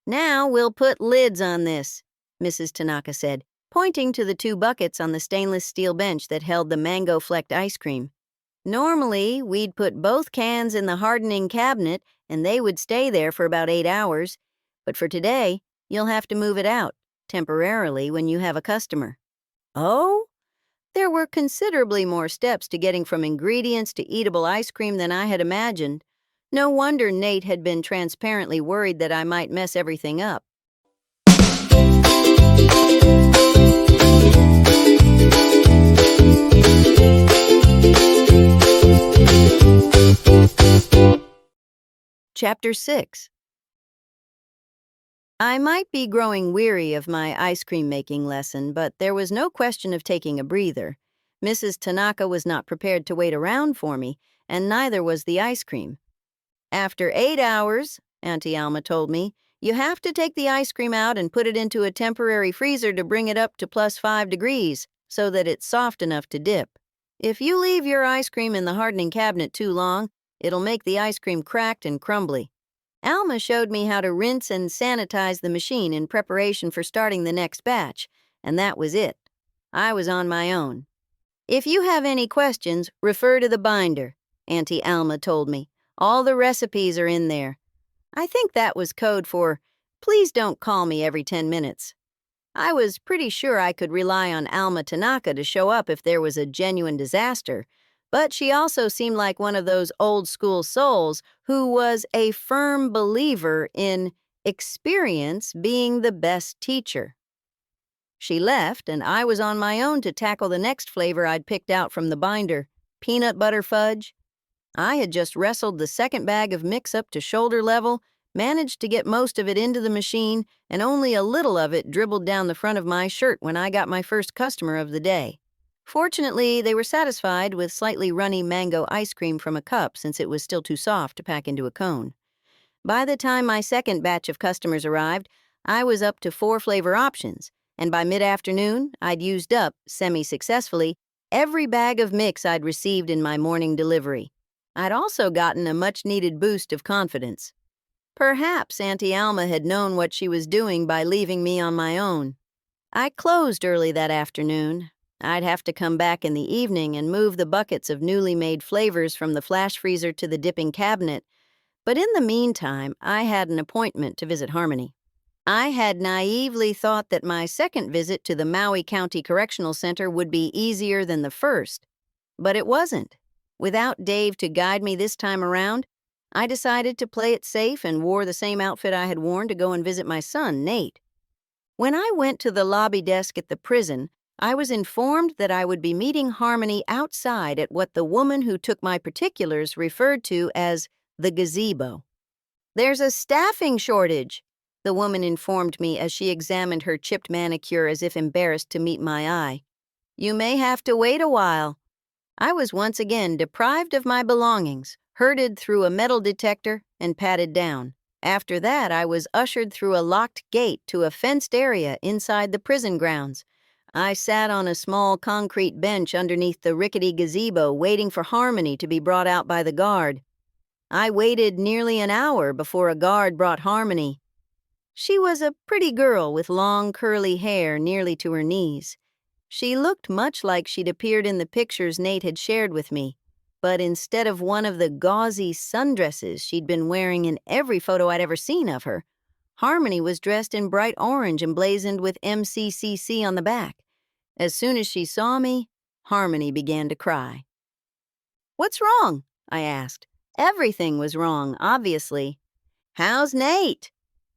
"Now we'll put lids on this," Mrs. Tanaka said, pointing to the 2 buckets on the stainless steel bench that held the mango-flecked ice cream. "Normally, we'd put both cans in the hardening cabinet and they would stay there for about 8 hours, but for today, you'll have to move it out, temporarily when you have a customer." Oh? There were considerably more steps to getting from ingredients to eatable ice cream than I had imagined. No wonder Nate had been transparently worried that I might mess everything up. Chapter 6. I might be growing weary of my ice cream making lesson, but there was no question of taking a breather. Mrs. Tanaka was not prepared to wait around for me, and neither was the ice cream. "After 8 hours," Auntie Alma told me, "you have to take the ice cream out and put it into a temporary freezer to bring it up to plus 5 degrees so that it's soft enough to dip. If you leave your ice cream in the hardening cabinet too long, it'll make the ice cream cracked and crumbly." Alma showed me how to rinse and sanitize the machine in preparation for starting the next batch, and that was it. I was on my own. "If you have any questions, refer to the binder," Auntie Alma told me. "All the recipes are in there." I think that was code for, "Please don't call me every 10 minutes." I was pretty sure I could rely on Alma Tanaka to show up if there was a genuine disaster, but she also seemed like one of those old-school souls who was a firm believer in experience being the best teacher. She left, and I was on my own to tackle the next flavor I'd picked out from the binder, peanut butter fudge. I had just wrestled the second bag of mix up to shoulder level, managed to get most of it into the machine, and only a little of it dribbled down the front of my shirt when I got my first customer of the day. Fortunately, they were satisfied with slightly runny mango ice cream from a cup since it was still too soft to pack into a cone. By the time my second batch of customers arrived, I was up to 4 flavor options, and by mid-afternoon, I'd used up, semi-successfully, every bag of mix I'd received in my morning delivery. I'd also gotten a much-needed boost of confidence. Perhaps Auntie Alma had known what she was doing by leaving me on my own. I closed early that afternoon. I'd have to come back in the evening and move the buckets of newly made flavors from the flash freezer to the dipping cabinet, but in the meantime, I had an appointment to visit Harmony. I had naively thought that my second visit to the Maui County Correctional Center would be easier than the first, but it wasn't. Without Dave to guide me this time around, I decided to play it safe and wore the same outfit I had worn to go and visit my son, Nate. When I went to the lobby desk at the prison, I was informed that I would be meeting Harmony outside at what the woman who took my particulars referred to as the gazebo. "There's a staffing shortage," the woman informed me as she examined her chipped manicure as if embarrassed to meet my eye. "You may have to wait a while." I was once again deprived of my belongings, herded through a metal detector, and patted down. After that, I was ushered through a locked gate to a fenced area inside the prison grounds. I sat on a small concrete bench underneath the rickety gazebo waiting for Harmony to be brought out by the guard. I waited nearly an hour before a guard brought Harmony. She was a pretty girl with long curly hair nearly to her knees. She looked much like she'd appeared in the pictures Nate had shared with me, but instead of one of the gauzy sundresses she'd been wearing in every photo I'd ever seen of her, Harmony was dressed in bright orange emblazoned with MCCC on the back. As soon as she saw me, Harmony began to cry. "What's wrong?" I asked. Everything was wrong, obviously. "How's Nate?"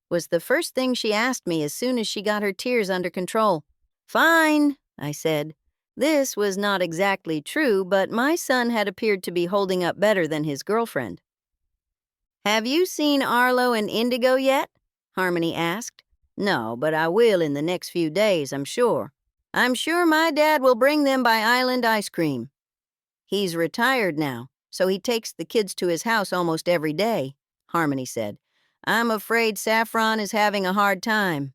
was the first thing she asked me as soon as she got her tears under control. "Fine," I said. This was not exactly true, but my son had appeared to be holding up better than his girlfriend. "Have you seen Arlo and Indigo yet?" Harmony asked. "No, but I will in the next few days, I'm sure. I'm sure my dad will bring them by Island ice cream. He's retired now, so he takes the kids to his house almost every day," Harmony said. "I'm afraid Saffron is having a hard time."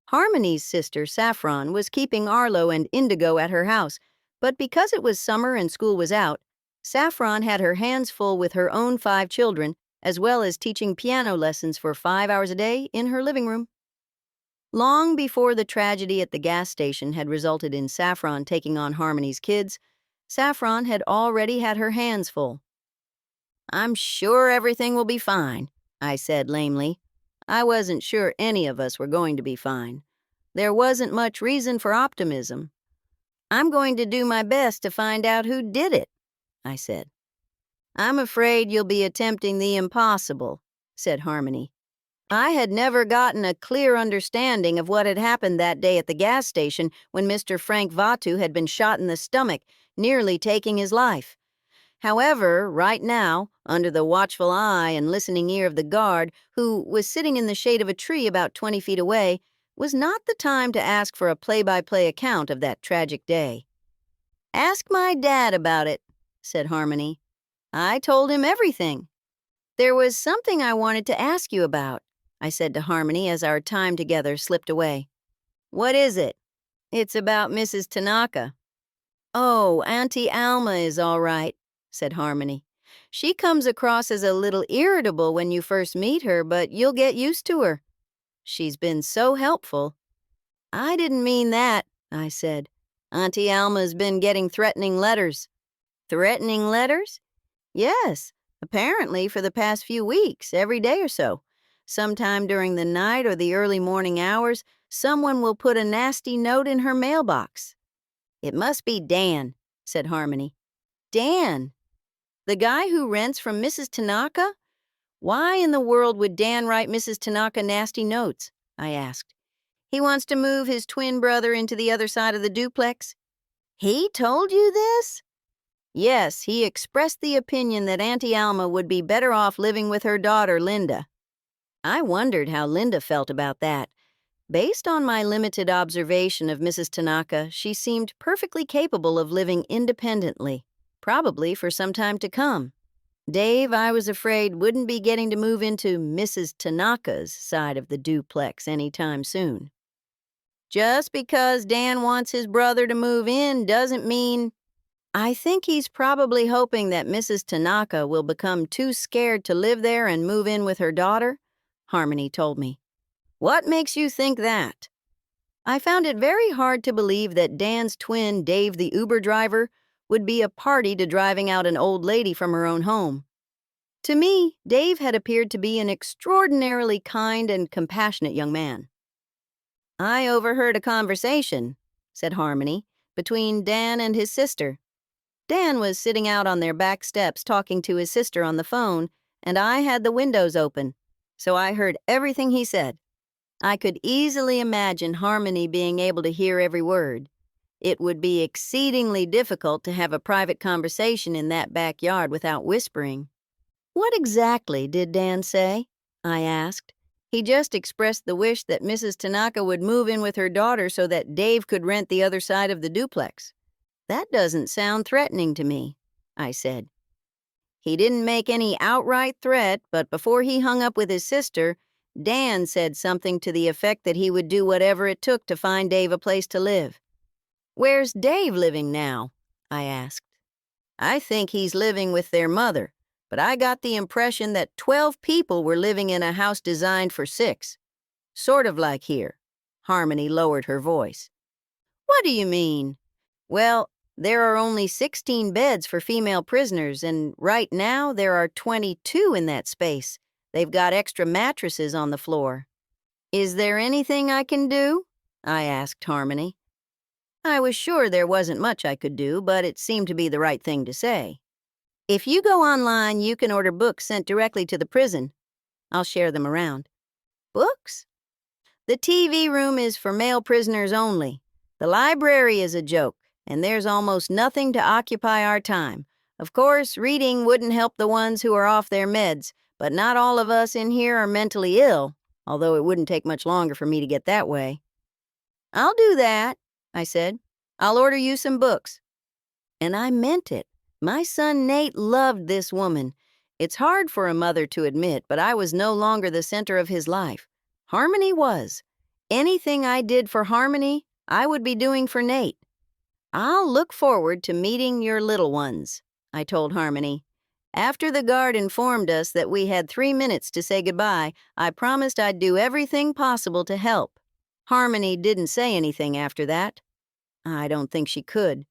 Harmony's sister, Saffron, was keeping Arlo and Indigo at her house, but because it was summer and school was out, Saffron had her hands full with her own 5 children, as well as teaching piano lessons for 5 hours a day in her living room. Long before the tragedy at the gas station had resulted in Saffron taking on Harmony's kids, Saffron had already had her hands full. "I'm sure everything will be fine," I said lamely. I wasn't sure any of us were going to be fine. There wasn't much reason for optimism. "I'm going to do my best to find out who did it," I said. "I'm afraid you'll be attempting the impossible," said Harmony. I had never gotten a clear understanding of what had happened that day at the gas station when Mr. Frank Vatu had been shot in the stomach, nearly taking his life. However, right now, under the watchful eye and listening ear of the guard, who was sitting in the shade of a tree about 20 feet away, was not the time to ask for a play-by-play account of that tragic day. "Ask my dad about it," said Harmony. "I told him everything." "There was something I wanted to ask you about," I said to Harmony as our time together slipped away. "What is it?" "It's about Mrs. Tanaka." "Oh, Auntie Alma is all right," said Harmony. "She comes across as a little irritable when you first meet her, but you'll get used to her. She's been so helpful." "I didn't mean that," I said. "Auntie Alma's been getting threatening letters." "Threatening letters?" "Yes, apparently for the past few weeks, every day or so. Sometime during the night or the early morning hours, someone will put a nasty note in her mailbox." "It must be Dan," said Harmony. "Dan? The guy who rents from Mrs. Tanaka? Why in the world would Dan write Mrs. Tanaka nasty notes?" I asked. "He wants to move his twin brother into the other side of the duplex." "He told you this?" "Yes, he expressed the opinion that Auntie Alma would be better off living with her daughter, Linda." I wondered how Linda felt about that. Based on my limited observation of Mrs. Tanaka, she seemed perfectly capable of living independently, probably for some time to come. Dave, I was afraid, wouldn't be getting to move into Mrs. Tanaka's side of the duplex anytime soon. "Just because Dan wants his brother to move in doesn't mean—" "I think he's probably hoping that Mrs. Tanaka will become too scared to live there and move in with her daughter," Harmony told me. "What makes you think that?" I found it very hard to believe that Dan's twin, Dave the Uber driver, would be a party to driving out an old lady from her own home. To me, Dave had appeared to be an extraordinarily kind and compassionate young man. "I overheard a conversation," said Harmony, "between Dan and his sister. Dan was sitting out on their back steps talking to his sister on the phone, and I had the windows open, so I heard everything he said. I could easily imagine Harmony being able to hear every word. It would be exceedingly difficult to have a private conversation in that backyard without whispering." "What exactly did Dan say?" I asked. "He just expressed the wish that Mrs. Tanaka would move in with her daughter so that Dave could rent the other side of the duplex." "That doesn't sound threatening to me," I said. "He didn't make any outright threat, but before he hung up with his sister, Dan said something to the effect that he would do whatever it took to find Dave a place to live. "Where's Dave living now?" I asked. "I think he's living with their mother, but I got the impression that 12 people were living in a house designed for 6. Sort of like here." Harmony lowered her voice. "What do you mean?" "Well, there are only 16 beds for female prisoners, and right now there are 22 in that space. They've got extra mattresses on the floor." "Is there anything I can do?" I asked Harmony. I was sure there wasn't much I could do, but it seemed to be the right thing to say. "If you go online, you can order books sent directly to the prison. I'll share them around." "Books?" "The TV room is for male prisoners only. The library is a joke, and there's almost nothing to occupy our time. Of course, reading wouldn't help the ones who are off their meds, but not all of us in here are mentally ill, although it wouldn't take much longer for me to get that way." "I'll do that," I said. "I'll order you some books." And I meant it. My son Nate loved this woman. It's hard for a mother to admit, but I was no longer the center of his life. Harmony was. Anything I did for Harmony, I would be doing for Nate. "I'll look forward to meeting your little ones," I told Harmony. After the guard informed us that we had 3 minutes to say goodbye, I promised I'd do everything possible to help. Harmony didn't say anything after that. I don't think she could.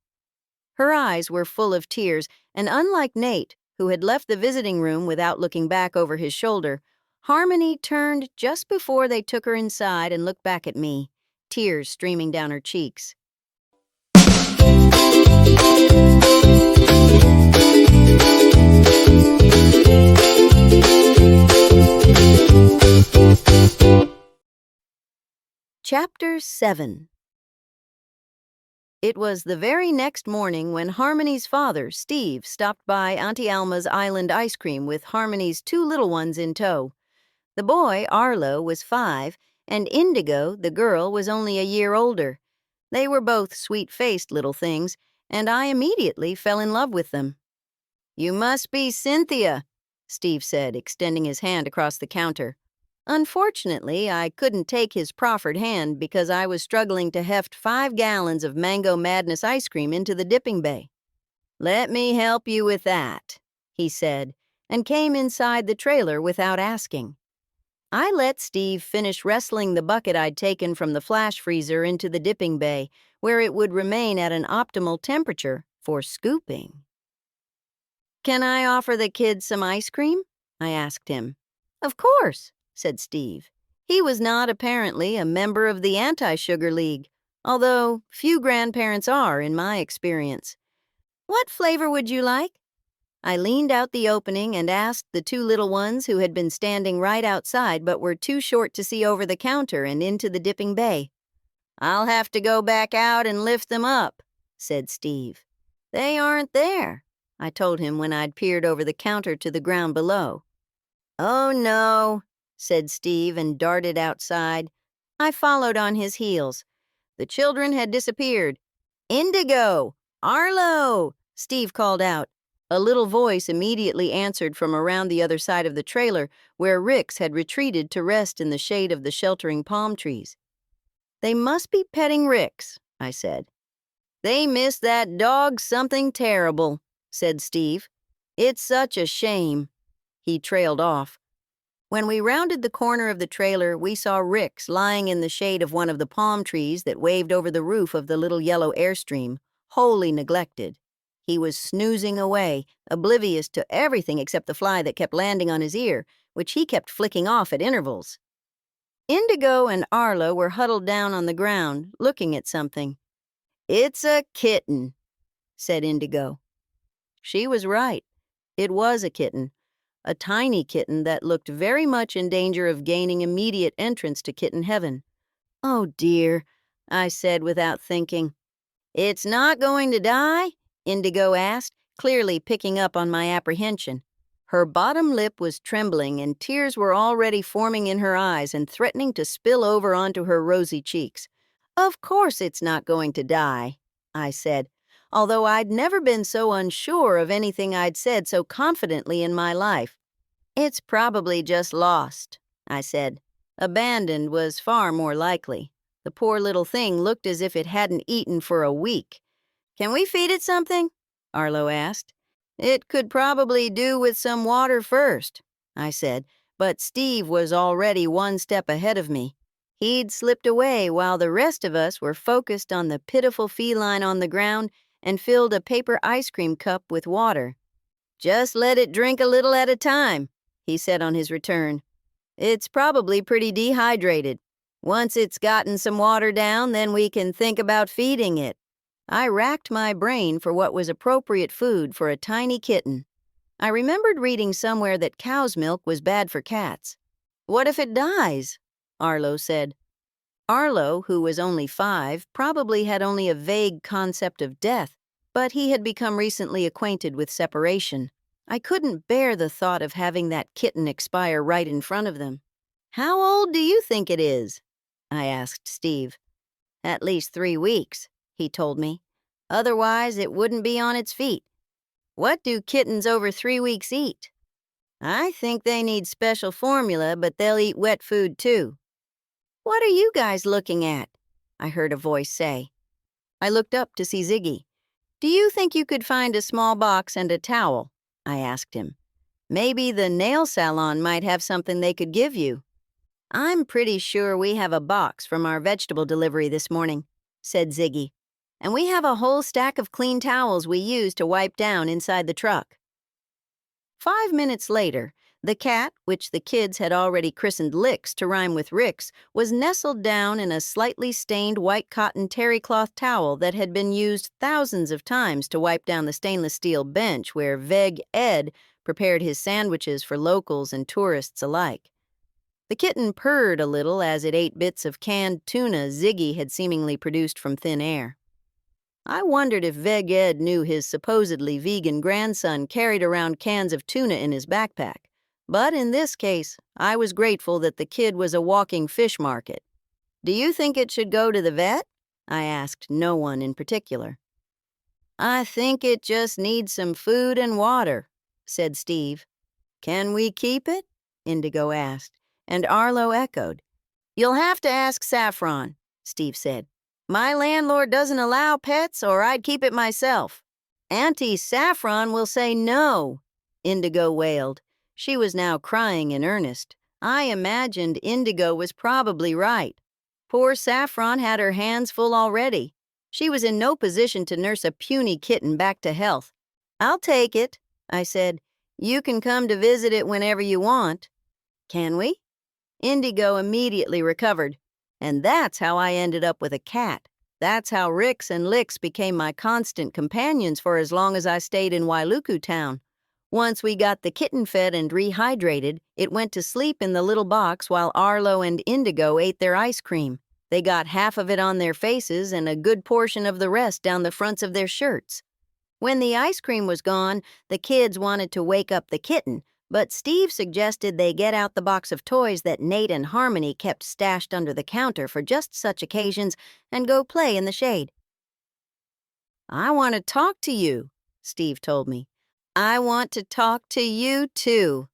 Her eyes were full of tears, and unlike Nate, who had left the visiting room without looking back over his shoulder, Harmony turned just before they took her inside and looked back at me, tears streaming down her cheeks. Chapter 7. It was the very next morning when Harmony's father, Steve, stopped by Auntie Alma's Island ice cream with Harmony's 2 little ones in tow. The boy, Arlo, was 5, and Indigo, the girl, was only a year older. They were both sweet-faced little things, and I immediately fell in love with them. "You must be Cynthia," Steve said, extending his hand across the counter. Unfortunately, I couldn't take his proffered hand because I was struggling to heft 5 gallons of Mango Madness ice cream into the dipping bay. "Let me help you with that," he said, and came inside the trailer without asking. I let Steve finish wrestling the bucket I'd taken from the flash freezer into the dipping bay, where it would remain at an optimal temperature for scooping. "Can I offer the kids some ice cream?" I asked him. "Of course," said Steve. He was not apparently a member of the Anti-Sugar League, although few grandparents are, in my experience. "What flavor would you like?" I leaned out the opening and asked the 2 little ones who had been standing right outside but were too short to see over the counter and into the dipping bay. "I'll have to go back out and lift them up," said Steve. "They aren't there," I told him when I'd peered over the counter to the ground below. "Oh, no," said Steve and darted outside. I followed on his heels. The children had disappeared. "Indigo! Arlo!" Steve called out. A little voice immediately answered from around the other side of the trailer, where Rix had retreated to rest in the shade of the sheltering palm trees. "They must be petting Rix," I said. "They miss that dog something terrible," said Steve. "It's such a shame." He trailed off. When we rounded the corner of the trailer, we saw Rix lying in the shade of one of the palm trees that waved over the roof of the little yellow airstream, wholly neglected. He was snoozing away, oblivious to everything except the fly that kept landing on his ear, which he kept flicking off at intervals. Indigo and Arlo were huddled down on the ground, looking at something. "It's a kitten," said Indigo. She was right. It was a kitten. A tiny kitten that looked very much in danger of gaining immediate entrance to kitten heaven. "Oh, dear," I said without thinking. "It's not going to die?" Indigo asked, clearly picking up on my apprehension. Her bottom lip was trembling and tears were already forming in her eyes and threatening to spill over onto her rosy cheeks. "Of course it's not going to die," I said, although I'd never been so unsure of anything I'd said so confidently in my life. "It's probably just lost," I said. "Abandoned was far more likely." The poor little thing looked as if it hadn't eaten for a week. "Can we feed it something?" Arlo asked. "It could probably do with some water first," I said, but Steve was already one step ahead of me. He'd slipped away while the rest of us were focused on the pitiful feline on the ground and filled a paper ice cream cup with water. "Just let it drink a little at a time," he said on his return. "It's probably pretty dehydrated. Once it's gotten some water down, then we can think about feeding it." I racked my brain for what was appropriate food for a tiny kitten. I remembered reading somewhere that cow's milk was bad for cats. "What if it dies?" Arlo said. Arlo, who was only 5, probably had only a vague concept of death, but he had become recently acquainted with separation. I couldn't bear the thought of having that kitten expire right in front of them. "How old do you think it is?" I asked Steve. "At least 3 weeks," he told me. "Otherwise, it wouldn't be on its feet." "What do kittens over 3 weeks eat?" "I think they need special formula, but they'll eat wet food too." "What are you guys looking at?" I heard a voice say. I looked up to see Ziggy. "Do you think you could find a small box and a towel?" I asked him. "Maybe the nail salon might have something they could give you." "I'm pretty sure we have a box from our vegetable delivery this morning," said Ziggy. "And we have a whole stack of clean towels we use to wipe down inside the truck." 5 minutes later, the cat, which the kids had already christened Licks to rhyme with Ricks, was nestled down in a slightly stained white cotton terry cloth towel that had been used thousands of times to wipe down the stainless steel bench where Veg Ed prepared his sandwiches for locals and tourists alike. The kitten purred a little as it ate bits of canned tuna Ziggy had seemingly produced from thin air. I wondered if Veg Ed knew his supposedly vegan grandson carried around cans of tuna in his backpack, but in this case, I was grateful that the kid was a walking fish market. "Do you think it should go to the vet?" I asked no one in particular. "I think it just needs some food and water," said Steve. "Can we keep it?" Indigo asked, and Arlo echoed. "You'll have to ask Saffron," Steve said. "My landlord doesn't allow pets, or I'd keep it myself." "Auntie Saffron will say no," Indigo wailed. She was now crying in earnest. I imagined Indigo was probably right. Poor Saffron had her hands full already. She was in no position to nurse a puny kitten back to health. "I'll take it," I said. "You can come to visit it whenever you want." "Can we?" Indigo immediately recovered. And that's how I ended up with a cat. That's how Ricks and Licks became my constant companions for as long as I stayed in Wailuku town. Once we got the kitten fed and rehydrated, it went to sleep in the little box while Arlo and Indigo ate their ice cream. They got half of it on their faces and a good portion of the rest down the fronts of their shirts. When the ice cream was gone, the kids wanted to wake up the kitten, but Steve suggested they get out the box of toys that Nate and Harmony kept stashed under the counter for just such occasions and go play in the shade. "I want to talk to you," Steve told me. "I want to talk to you, too."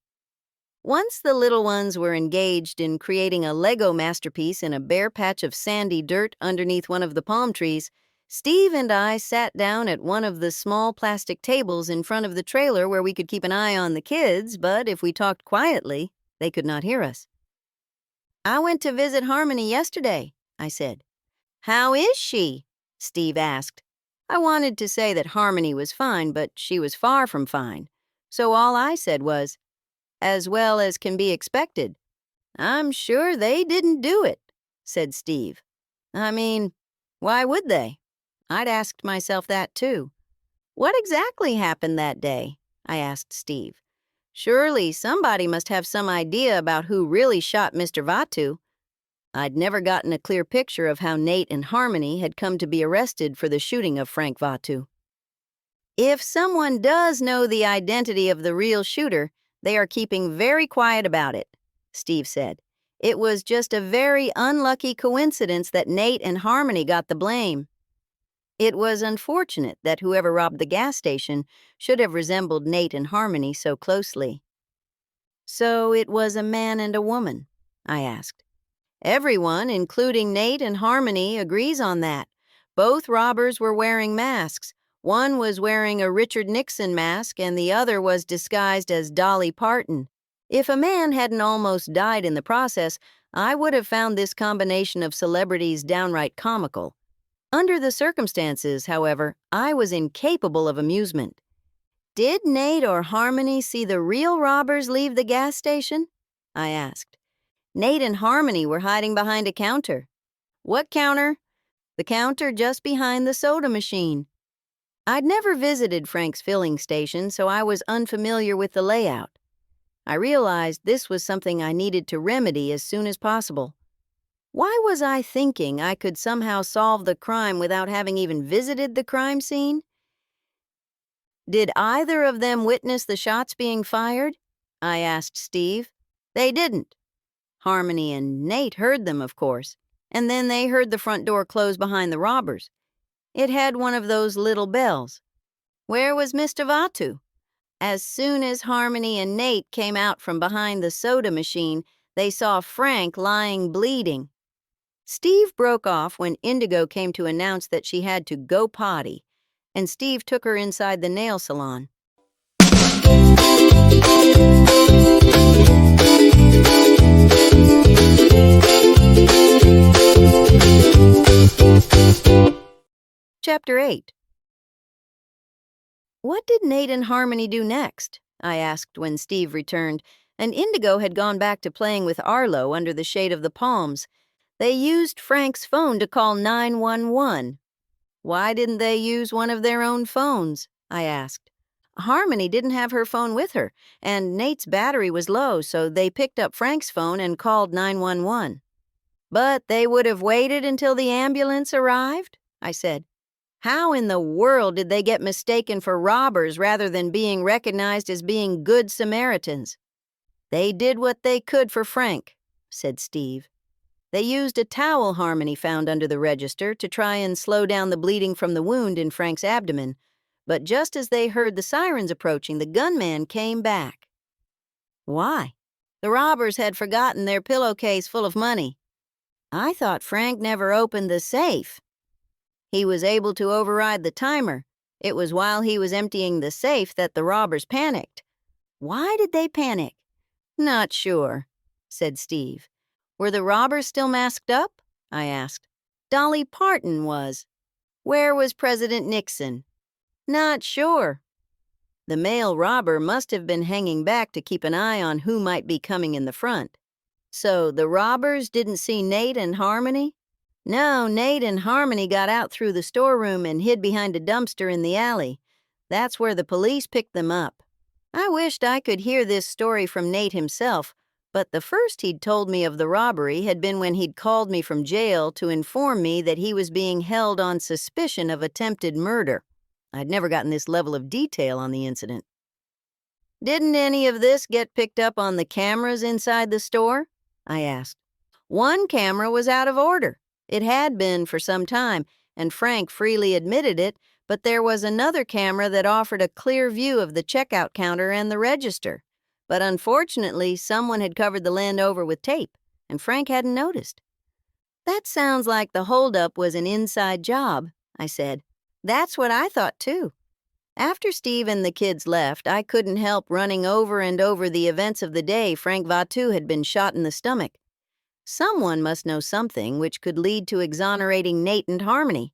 Once the little ones were engaged in creating a Lego masterpiece in a bare patch of sandy dirt underneath one of the palm trees, Steve and I sat down at one of the small plastic tables in front of the trailer where we could keep an eye on the kids, but if we talked quietly, they could not hear us. "I went to visit Harmony yesterday," I said. "How is she?" Steve asked. I wanted to say that Harmony was fine, but she was far from fine. So all I said was, "As well as can be expected." "I'm sure they didn't do it," said Steve. "I mean, why would they?" I'd asked myself that too. "What exactly happened that day?" I asked Steve. "Surely somebody must have some idea about who really shot Mr. Vatu." I'd never gotten a clear picture of how Nate and Harmony had come to be arrested for the shooting of Frank Vatu. "If someone does know the identity of the real shooter, they are keeping very quiet about it," Steve said. "It was just a very unlucky coincidence that Nate and Harmony got the blame." It was unfortunate that whoever robbed the gas station should have resembled Nate and Harmony so closely. "So it was a man and a woman?" I asked. Everyone, including Nate and Harmony, agrees on that. Both robbers were wearing masks. One was wearing a Richard Nixon mask and the other was disguised as Dolly Parton. If a man hadn't almost died in the process, I would have found this combination of celebrities downright comical. Under the circumstances, however, I was incapable of amusement. Did Nate or Harmony see the real robbers leave the gas station? I asked. Nate and Harmony were hiding behind a counter. What counter? The counter just behind the soda machine. I'd never visited Frank's filling station, so I was unfamiliar with the layout. I realized this was something I needed to remedy as soon as possible. Why was I thinking I could somehow solve the crime without having even visited the crime scene? Did either of them witness the shots being fired? I asked Steve. They didn't. Harmony and Nate heard them, of course, and then they heard the front door close behind the robbers. It had one of those little bells. Where was Mr. Vatu? As soon as Harmony and Nate came out from behind the soda machine, they saw Frank lying bleeding. Steve broke off when Indigo came to announce that she had to go potty, and Steve took her inside the nail salon. Chapter 8. What did Nate and Harmony do next? I asked when Steve returned, and Indigo had gone back to playing with Arlo under the shade of the palms. They used Frank's phone to call 911. Why didn't they use one of their own phones? I asked. Harmony didn't have her phone with her, and Nate's battery was low, so they picked up Frank's phone and called 911. But they would have waited until the ambulance arrived? I said. How in the world did they get mistaken for robbers rather than being recognized as being good Samaritans? They did what they could for Frank, said Steve. They used a towel Harmony found under the register to try and slow down the bleeding from the wound in Frank's abdomen. But just as they heard the sirens approaching, the gunman came back. Why? The robbers had forgotten their pillowcase full of money. I thought Frank never opened the safe. He was able to override the timer. It was while he was emptying the safe that the robbers panicked. Why did they panic? Not sure, said Steve. Were the robbers still masked up? I asked. Dolly Parton was. Where was President Nixon? Not sure. The male robber must have been hanging back to keep an eye on who might be coming in the front. So the robbers didn't see Nate and Harmony? No, Nate and Harmony got out through the storeroom and hid behind a dumpster in the alley. That's where the police picked them up. I wished I could hear this story from Nate himself, but the first he'd told me of the robbery had been when he'd called me from jail to inform me that he was being held on suspicion of attempted murder. I'd never gotten this level of detail on the incident. Didn't any of this get picked up on the cameras inside the store? I asked. One camera was out of order. It had been for some time, and Frank freely admitted it, but there was another camera that offered a clear view of the checkout counter and the register. But unfortunately, someone had covered the lens over with tape, and Frank hadn't noticed. That sounds like the holdup was an inside job, I said. That's what I thought, too. After Steve and the kids left, I couldn't help running over and over the events of the day Frank Vatu had been shot in the stomach. Someone must know something which could lead to exonerating Nate and Harmony.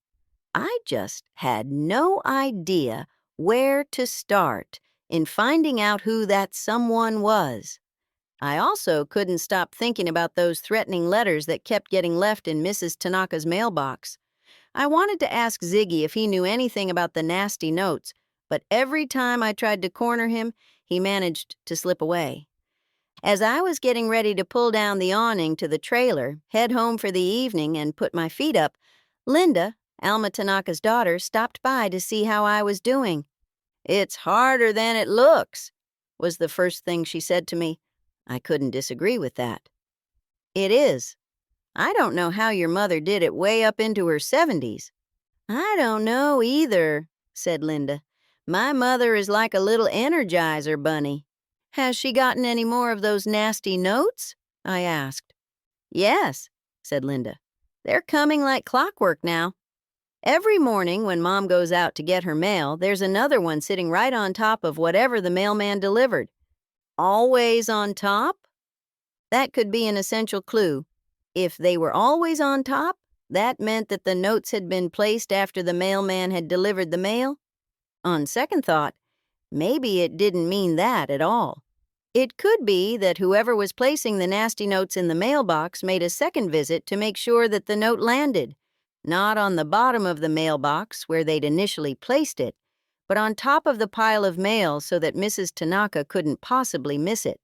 I just had no idea where to start in finding out who that someone was. I also couldn't stop thinking about those threatening letters that kept getting left in Mrs. Tanaka's mailbox. I wanted to ask Ziggy if he knew anything about the nasty notes, but every time I tried to corner him, he managed to slip away. As I was getting ready to pull down the awning to the trailer, head home for the evening, and put my feet up, Linda, Alma Tanaka's daughter, stopped by to see how I was doing. "It's harder than it looks," was the first thing she said to me. I couldn't disagree with that. "It is. I don't know how your mother did it way up into her 70s. "I don't know either," said Linda. "My mother is like a little Energizer bunny." "Has she gotten any more of those nasty notes?" I asked. "Yes, said Linda. "They're coming like clockwork now. Every morning when Mom goes out to get her mail, there's another one sitting right on top of whatever the mailman delivered. Always on top? That could be an essential clue. If they were always on top, that meant that the notes had been placed after the mailman had delivered the mail. On second thought, maybe it didn't mean that at all. It could be that whoever was placing the nasty notes in the mailbox made a second visit to make sure that the note landed, not on the bottom of the mailbox where they'd initially placed it, but on top of the pile of mail so that Mrs. Tanaka couldn't possibly miss it.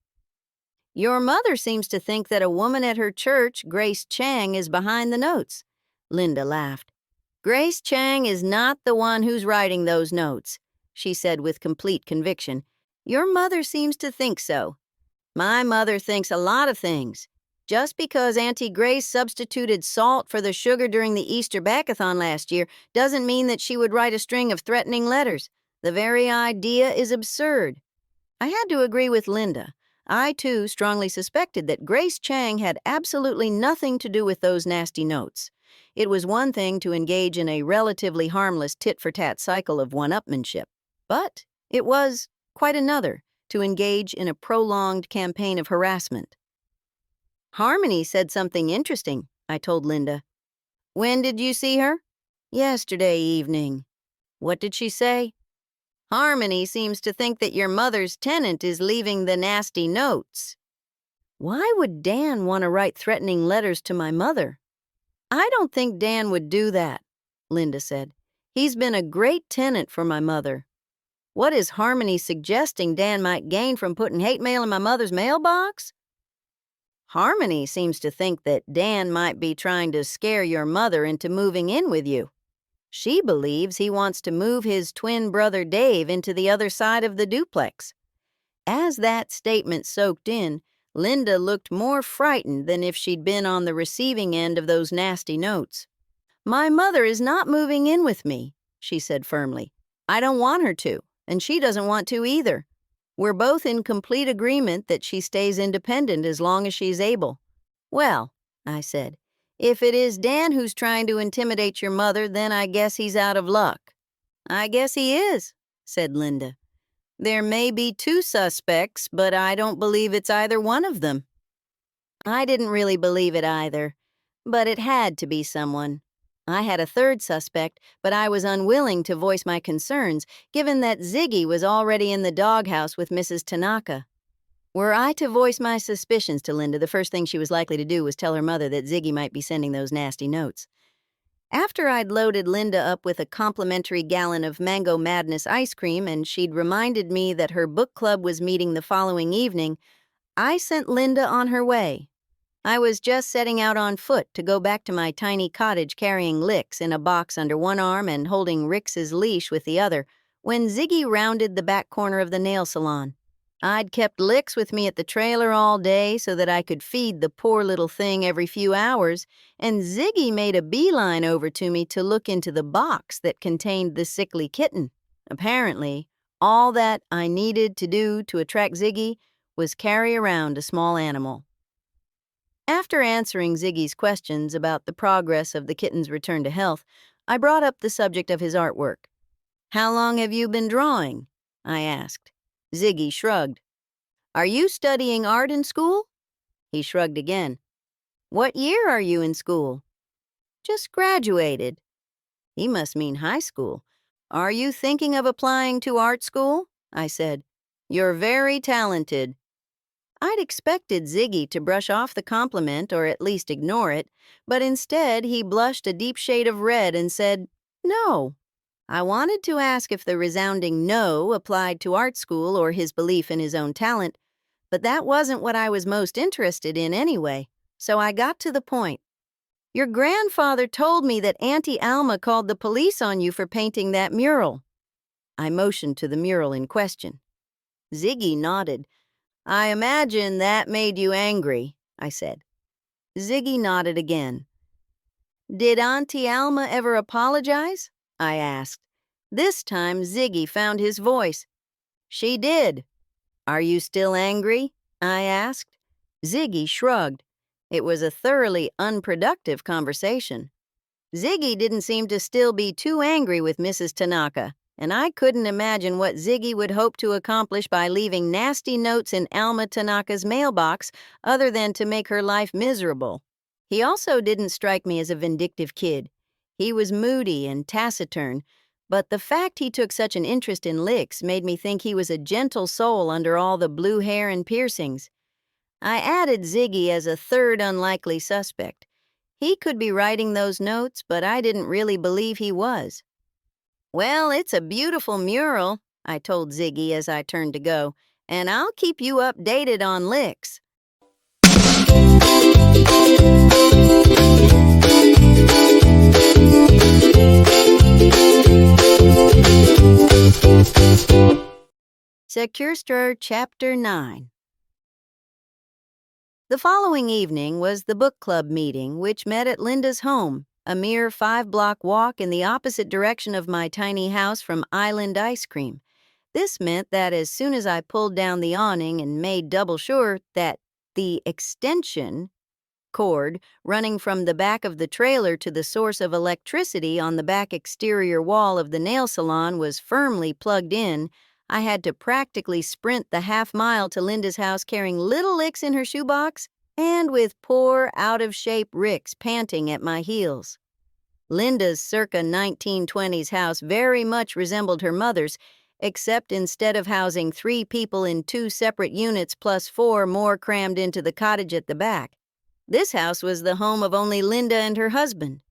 Your mother seems to think that a woman at her church, Grace Chang, is behind the notes." Linda laughed. "Grace Chang is not the one who's writing those notes," she said with complete conviction. "Your mother seems to think so. My mother thinks a lot of things. Just because Auntie Grace substituted salt for the sugar during the Easter Backathon last year doesn't mean that she would write a string of threatening letters. The very idea is absurd." I had to agree with Linda. I, too, strongly suspected that Grace Chang had absolutely nothing to do with those nasty notes. It was one thing to engage in a relatively harmless tit-for-tat cycle of one-upmanship, but it was quite another to engage in a prolonged campaign of harassment. "Harmony said something interesting," I told Linda. "When did you see her?" "Yesterday evening." "What did she say?" "Harmony seems to think that your mother's tenant is leaving the nasty notes." "Why would Dan want to write threatening letters to my mother?" "I don't think Dan would do that," Linda said. "He's been a great tenant for my mother." "What is Harmony suggesting Dan might gain from putting hate mail in my mother's mailbox?" "Harmony seems to think that Dan might be trying to scare your mother into moving in with you. She believes he wants to move his twin brother Dave into the other side of the duplex." As that statement soaked in, Linda looked more frightened than if she'd been on the receiving end of those nasty notes. "My mother is not moving in with me," she said firmly. "I don't want her to, and she doesn't want to either. We're both in complete agreement that she stays independent as long as she's able." "Well," I said, "if it is Dan who's trying to intimidate your mother, then I guess he's out of luck." "I guess he is," said Linda. "There may be two suspects, but I don't believe it's either one of them." I didn't really believe it either, but it had to be someone. I had a third suspect, but I was unwilling to voice my concerns, given that Ziggy was already in the doghouse with Mrs. Tanaka. Were I to voice my suspicions to Linda, the first thing she was likely to do was tell her mother that Ziggy might be sending those nasty notes. After I'd loaded Linda up with a complimentary gallon of Mango Madness ice cream and she'd reminded me that her book club was meeting the following evening, I sent Linda on her way. I was just setting out on foot to go back to my tiny cottage carrying Licks in a box under one arm and holding Rix's leash with the other when Ziggy rounded the back corner of the nail salon. I'd kept Licks with me at the trailer all day so that I could feed the poor little thing every few hours, and Ziggy made a beeline over to me to look into the box that contained the sickly kitten. Apparently, all that I needed to do to attract Ziggy was carry around a small animal. After answering Ziggy's questions about the progress of the kitten's return to health, I brought up the subject of his artwork. "How long have you been drawing?" I asked. Ziggy shrugged. "Are you studying art in school?" He shrugged again. "What year are you in school?" "Just graduated." He must mean high school. "Are you thinking of applying to art school?" I said. "You're very talented." I'd expected Ziggy to brush off the compliment or at least ignore it, but instead he blushed a deep shade of red and said, "No." I wanted to ask if the resounding no applied to art school or his belief in his own talent, but that wasn't what I was most interested in anyway, so I got to the point. "Your grandfather told me that Auntie Alma called the police on you for painting that mural." I motioned to the mural in question. Ziggy nodded. "I imagine that made you angry," I said. Ziggy nodded again. "Did Auntie Alma ever apologize?" I asked. This time, Ziggy found his voice. "She did." "Are you still angry?" I asked. Ziggy shrugged. It was a thoroughly unproductive conversation. Ziggy didn't seem to still be too angry with Mrs. Tanaka, and I couldn't imagine what Ziggy would hope to accomplish by leaving nasty notes in Alma Tanaka's mailbox other than to make her life miserable. He also didn't strike me as a vindictive kid. He was moody and taciturn, but the fact he took such an interest in licks made me think he was a gentle soul under all the blue hair and piercings. I added Ziggy as a third unlikely suspect. He could be writing those notes, but I didn't really believe he was. "Well, it's a beautiful mural," I told Ziggy as I turned to go, "and I'll keep you updated on licks." Sequester Chapter 9. The following evening was the book club meeting, which met at Linda's home, a mere 5-block walk in the opposite direction of my tiny house from Island Ice Cream. This meant that as soon as I pulled down the awning and made double sure that the extension cord running from the back of the trailer to the source of electricity on the back exterior wall of the nail salon was firmly plugged in, I had to practically sprint the half-mile to Linda's house carrying little licks in her shoebox and with poor, out-of-shape Ricks panting at my heels. Linda's circa 1920s house very much resembled her mother's, except instead of housing 3 people in 2 separate units plus 4 more crammed into the cottage at the back, this house was the home of only Linda and her husband.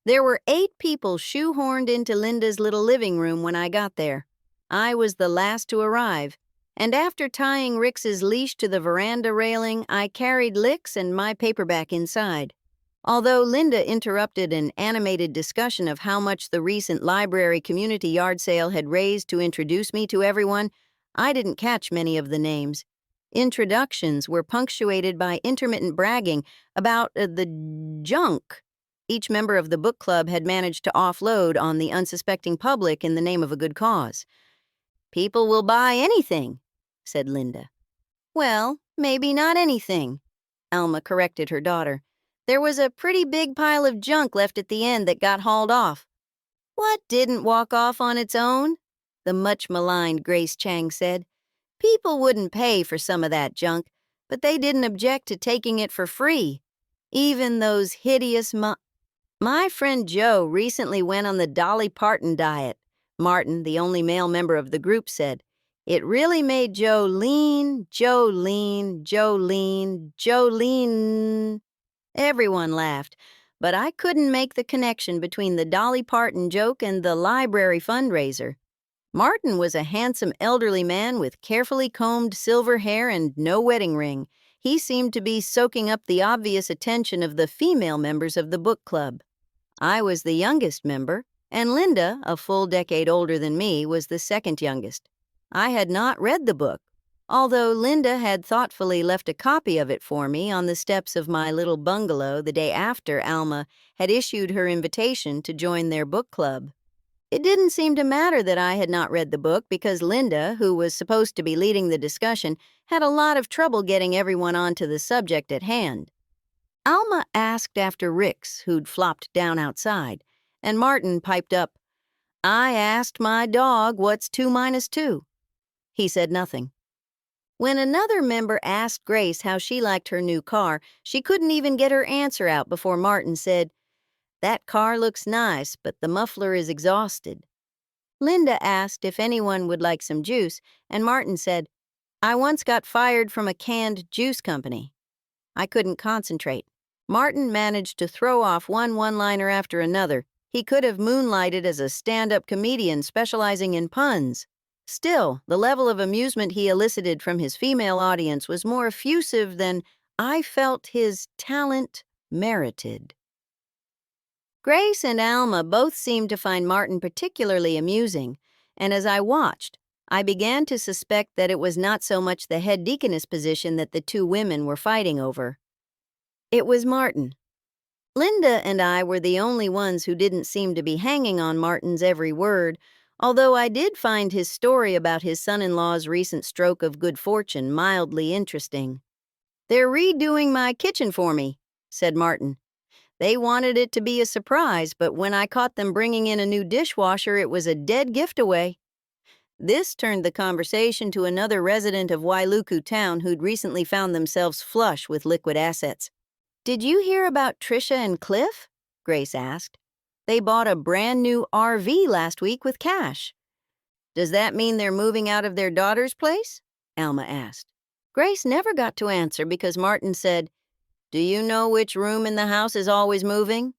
There were 8 people shoehorned into Linda's little living room when I got there. I was the last to arrive, and after tying Ricks's leash to the veranda railing, I carried Licks and my paperback inside. Although Linda interrupted an animated discussion of how much the recent library community yard sale had raised to introduce me to everyone, I didn't catch many of the names. Introductions were punctuated by intermittent bragging about the junk each member of the book club had managed to offload on the unsuspecting public in the name of a good cause. "People will buy anything," said Linda. "Well, maybe not anything," Alma corrected her daughter. "There was a pretty big pile of junk left at the end that got hauled off." "What didn't walk off on its own?" the much-maligned Grace Chang said. "People wouldn't pay for some of that junk, but they didn't object to taking it for free. Even those hideous My friend Joe recently went on the Dolly Parton diet," Martin, the only male member of the group, said. "It really made Joe lean, Joe lean, Joe lean, Joe lean." Everyone laughed, but I couldn't make the connection between the Dolly Parton joke and the library fundraiser. Martin was a handsome elderly man with carefully combed silver hair and no wedding ring. He seemed to be soaking up the obvious attention of the female members of the book club. I was the youngest member, and Linda, a full decade older than me, was the second youngest. I had not read the book, although Linda had thoughtfully left a copy of it for me on the steps of my little bungalow the day after Alma had issued her invitation to join their book club. It didn't seem to matter that I had not read the book because Linda, who was supposed to be leading the discussion, had a lot of trouble getting everyone onto the subject at hand. Alma asked after Ricks, who'd flopped down outside, and Martin piped up, "I asked my dog what's 2 minus 2. He said nothing. When another member asked Grace how she liked her new car, she couldn't even get her answer out before Martin said, "That car looks nice, but the muffler is exhausted." Linda asked if anyone would like some juice, and Martin said, "I once got fired from a canned juice company." I couldn't concentrate. Martin managed to throw off one one-liner after another. He could have moonlighted as a stand-up comedian specializing in puns. Still, the level of amusement he elicited from his female audience was more effusive than I felt his talent merited. Grace and Alma both seemed to find Martin particularly amusing, and as I watched, I began to suspect that it was not so much the head deaconess position that the 2 women were fighting over. It was Martin. Linda and I were the only ones who didn't seem to be hanging on Martin's every word, although I did find his story about his son-in-law's recent stroke of good fortune mildly interesting. "They're redoing my kitchen for me," said Martin. They wanted it to be a surprise, but when I caught them bringing in a new dishwasher, it was a dead gift away. This turned the conversation to another resident of Wailuku town who'd recently found themselves flush with liquid assets. "Did you hear about Trisha and Cliff?" Grace asked. "They bought a brand new RV last week with cash." "Does that mean they're moving out of their daughter's place?" Alma asked. Grace never got to answer because Martin said, "Do you know which room in the house is always moving?"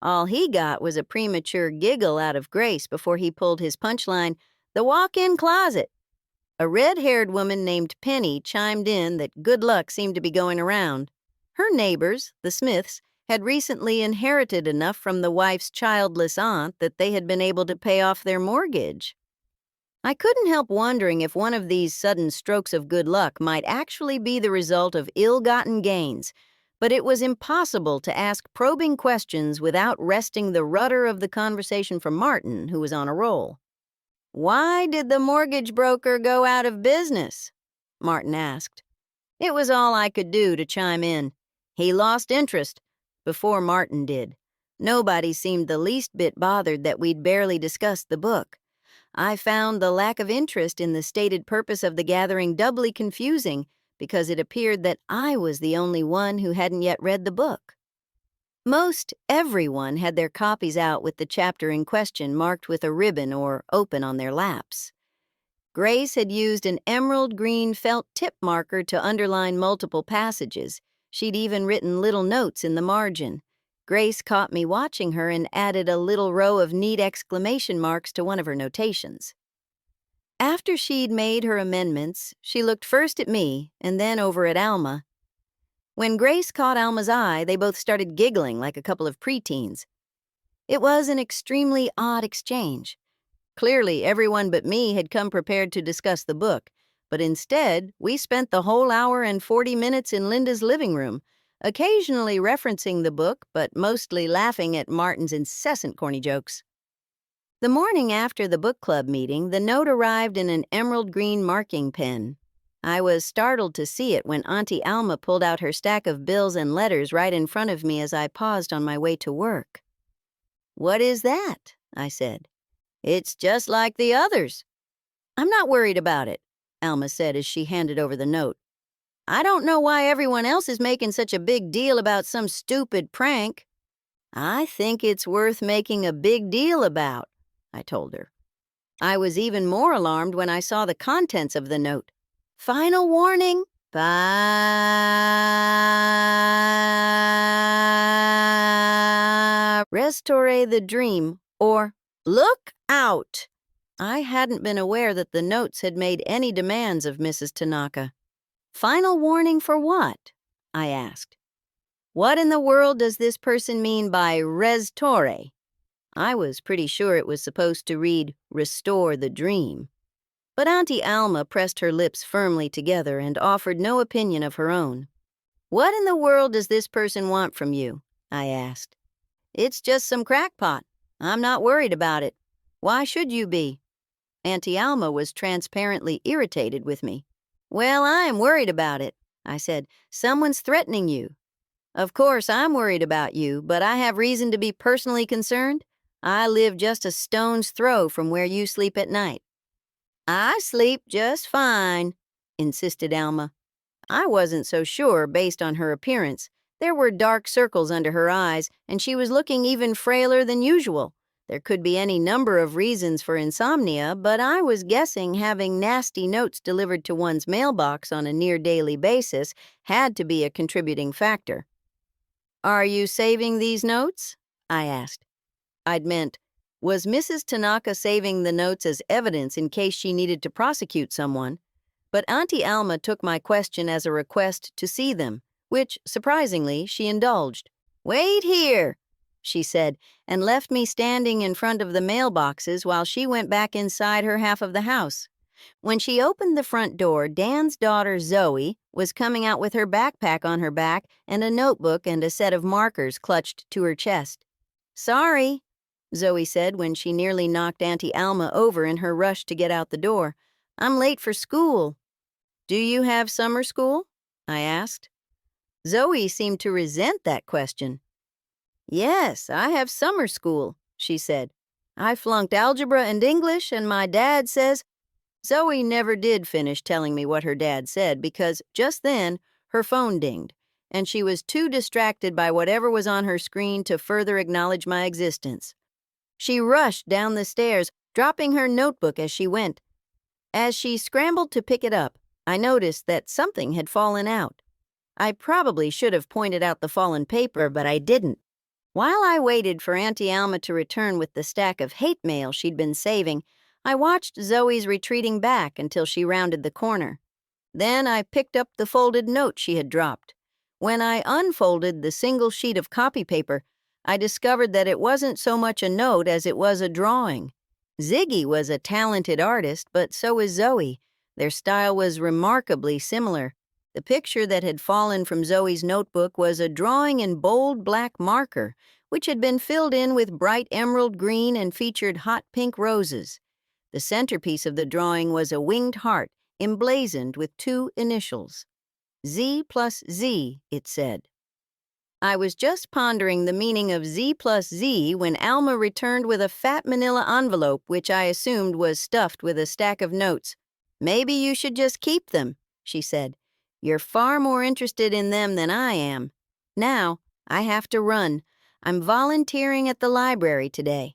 All he got was a premature giggle out of Grace before he pulled his punchline, "The walk-in closet." A red-haired woman named Penny chimed in that good luck seemed to be going around. Her neighbors, the Smiths, had recently inherited enough from the wife's childless aunt that they had been able to pay off their mortgage. I couldn't help wondering if one of these sudden strokes of good luck might actually be the result of ill-gotten gains, but it was impossible to ask probing questions without wresting the rudder of the conversation from Martin, who was on a roll. "Why did the mortgage broker go out of business?" Martin asked. It was all I could do to chime in. He lost interest, before Martin did. Nobody seemed the least bit bothered that we'd barely discussed the book. I found the lack of interest in the stated purpose of the gathering doubly confusing because it appeared that I was the only one who hadn't yet read the book. Most everyone had their copies out with the chapter in question marked with a ribbon or open on their laps. Grace had used an emerald green felt tip marker to underline multiple passages. She'd even written little notes in the margin. Grace caught me watching her and added a little row of neat exclamation marks to one of her notations. After she'd made her amendments, she looked first at me and then over at Alma. When Grace caught Alma's eye, they both started giggling like a couple of preteens. It was an extremely odd exchange. Clearly, everyone but me had come prepared to discuss the book, but instead, we spent the whole hour and 40 minutes in Linda's living room, occasionally referencing the book, but mostly laughing at Martin's incessant corny jokes. The morning after the book club meeting, the note arrived in an emerald green marking pen. I was startled to see it when Auntie Alma pulled out her stack of bills and letters right in front of me as I paused on my way to work. "What is that?" I said. "It's just like the others." "I'm not worried about it," Alma said as she handed over the note. "I don't know why everyone else is making such a big deal about some stupid prank." "I think it's worth making a big deal about," I told her. I was even more alarmed when I saw the contents of the note. "Final warning. Restore the dream," or "Look out." I hadn't been aware that the notes had made any demands of Mrs. Tanaka. "Final warning for what?" I asked. "What in the world does this person mean by restore?" I was pretty sure it was supposed to read, "Restore the dream." But Auntie Alma pressed her lips firmly together and offered no opinion of her own. "What in the world does this person want from you?" I asked. "It's just some crackpot. I'm not worried about it. Why should you be?" Auntie Alma was transparently irritated with me. "Well, I'm worried about it," I said. "Someone's threatening you." "Of course I'm worried about you, but I have reason to be personally concerned. I live just a stone's throw from where you sleep at night." "I sleep just fine," insisted Alma. I wasn't so sure based on her appearance. There were dark circles under her eyes, and she was looking even frailer than usual. There could be any number of reasons for insomnia, but I was guessing having nasty notes delivered to one's mailbox on a near-daily basis had to be a contributing factor. "Are you saving these notes?" I asked. I'd meant, was Mrs. Tanaka saving the notes as evidence in case she needed to prosecute someone? But Auntie Alma took my question as a request to see them, which, surprisingly, she indulged. "Wait here," she said, and left me standing in front of the mailboxes while she went back inside her half of the house. When she opened the front door, Dan's daughter, Zoe, was coming out with her backpack on her back and a notebook and a set of markers clutched to her chest. "Sorry," Zoe said when she nearly knocked Auntie Alma over in her rush to get out the door. "I'm late for school." "Do you have summer school?" I asked. Zoe seemed to resent that question. "Yes, I have summer school," she said. "I flunked algebra and English, and my dad says—" Zoe never did finish telling me what her dad said because just then her phone dinged, and she was too distracted by whatever was on her screen to further acknowledge my existence. She rushed down the stairs, dropping her notebook as she went. As she scrambled to pick it up, I noticed that something had fallen out. I probably should have pointed out the fallen paper, but I didn't. While I waited for Auntie Alma to return with the stack of hate mail she'd been saving, I watched Zoe's retreating back until she rounded the corner. Then I picked up the folded note she had dropped. When I unfolded the single sheet of copy paper, I discovered that it wasn't so much a note as it was a drawing. Ziggy was a talented artist, but so was Zoe. Their style was remarkably similar. The picture that had fallen from Zoe's notebook was a drawing in bold black marker, which had been filled in with bright emerald green and featured hot pink roses. The centerpiece of the drawing was a winged heart emblazoned with 2 initials. Z plus Z, it said. I was just pondering the meaning of Z plus Z when Alma returned with a fat manila envelope which I assumed was stuffed with a stack of notes. "Maybe you should just keep them," she said. "You're far more interested in them than I am. Now, I have to run. I'm volunteering at the library today."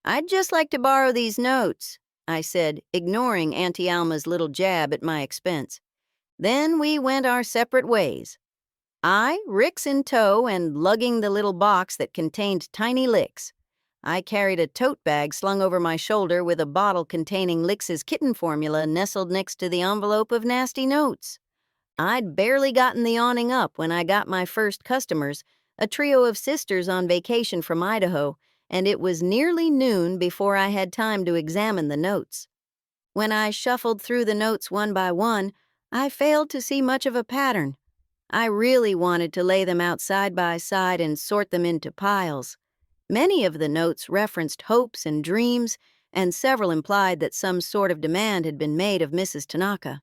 "I'd just like to borrow these notes," I said, ignoring Auntie Alma's little jab at my expense. Then we went our separate ways. I, Rix in tow and lugging the little box that contained tiny licks. I carried a tote bag slung over my shoulder with a bottle containing Lix's kitten formula nestled next to the envelope of nasty notes. I'd barely gotten the awning up when I got my first customers, a trio of sisters on vacation from Idaho, and it was nearly noon before I had time to examine the notes. When I shuffled through the notes one by one, I failed to see much of a pattern. I really wanted to lay them out side by side and sort them into piles. Many of the notes referenced hopes and dreams, and several implied that some sort of demand had been made of Mrs. Tanaka.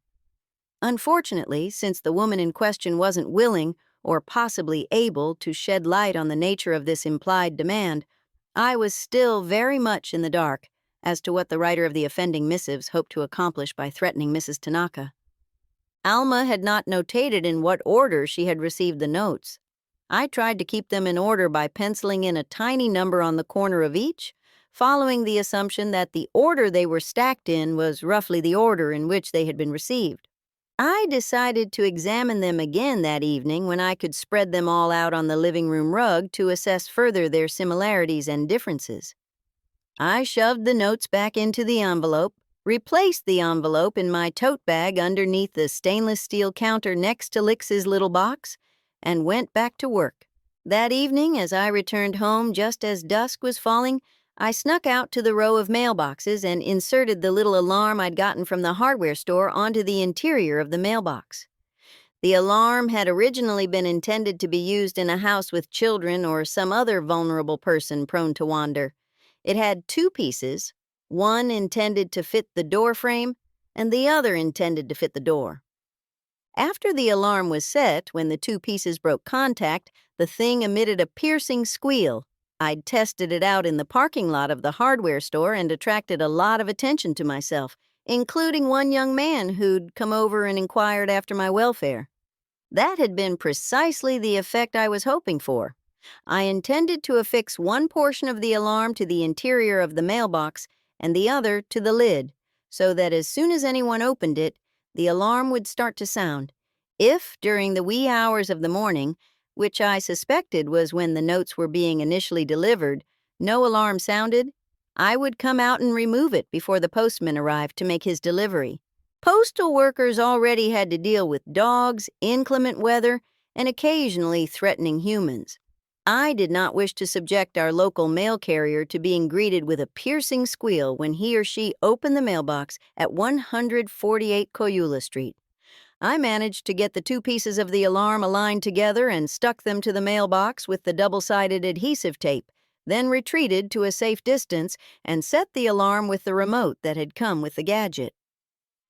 Unfortunately, since the woman in question wasn't willing or possibly able to shed light on the nature of this implied demand, I was still very much in the dark as to what the writer of the offending missives hoped to accomplish by threatening Mrs. Tanaka. Alma had not notated in what order she had received the notes. I tried to keep them in order by penciling in a tiny number on the corner of each, following the assumption that the order they were stacked in was roughly the order in which they had been received. I decided to examine them again that evening when I could spread them all out on the living room rug to assess further their similarities and differences. I shoved the notes back into the envelope, replaced the envelope in my tote bag underneath the stainless steel counter next to Lix's little box, and went back to work. That evening, as I returned home just as dusk was falling, I snuck out to the row of mailboxes and inserted the little alarm I'd gotten from the hardware store onto the interior of the mailbox. The alarm had originally been intended to be used in a house with children or some other vulnerable person prone to wander. It had 2 pieces, one intended to fit the door frame and the other intended to fit the door. After the alarm was set, when the 2 pieces broke contact, the thing emitted a piercing squeal. I'd tested it out in the parking lot of the hardware store and attracted a lot of attention to myself, including one young man who'd come over and inquired after my welfare. That had been precisely the effect I was hoping for. I intended to affix one portion of the alarm to the interior of the mailbox and the other to the lid, so that as soon as anyone opened it, the alarm would start to sound. If, during the wee hours of the morning, which I suspected was when the notes were being initially delivered, no alarm sounded, I would come out and remove it before the postman arrived to make his delivery. Postal workers already had to deal with dogs, inclement weather, and occasionally threatening humans. I did not wish to subject our local mail carrier to being greeted with a piercing squeal when he or she opened the mailbox at 148 Coyula Street. I managed to get the 2 pieces of the alarm aligned together and stuck them to the mailbox with the double-sided adhesive tape, then retreated to a safe distance and set the alarm with the remote that had come with the gadget.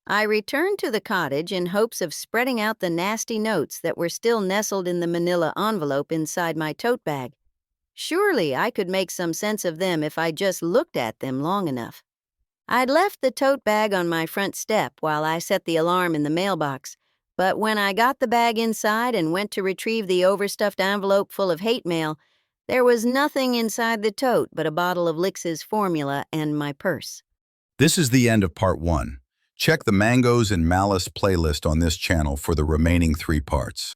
I returned to the cottage in hopes of spreading out the nasty notes that were still nestled in the manila envelope inside my tote bag. Surely I could make some sense of them if I just looked at them long enough. I'd left the tote bag on my front step while I set the alarm in the mailbox, but when I got the bag inside and went to retrieve the overstuffed envelope full of hate mail, there was nothing inside the tote but a bottle of Lix's formula and my purse. This is the end of part 1. Check the Mangoes and Malice playlist on this channel for the remaining 3 parts.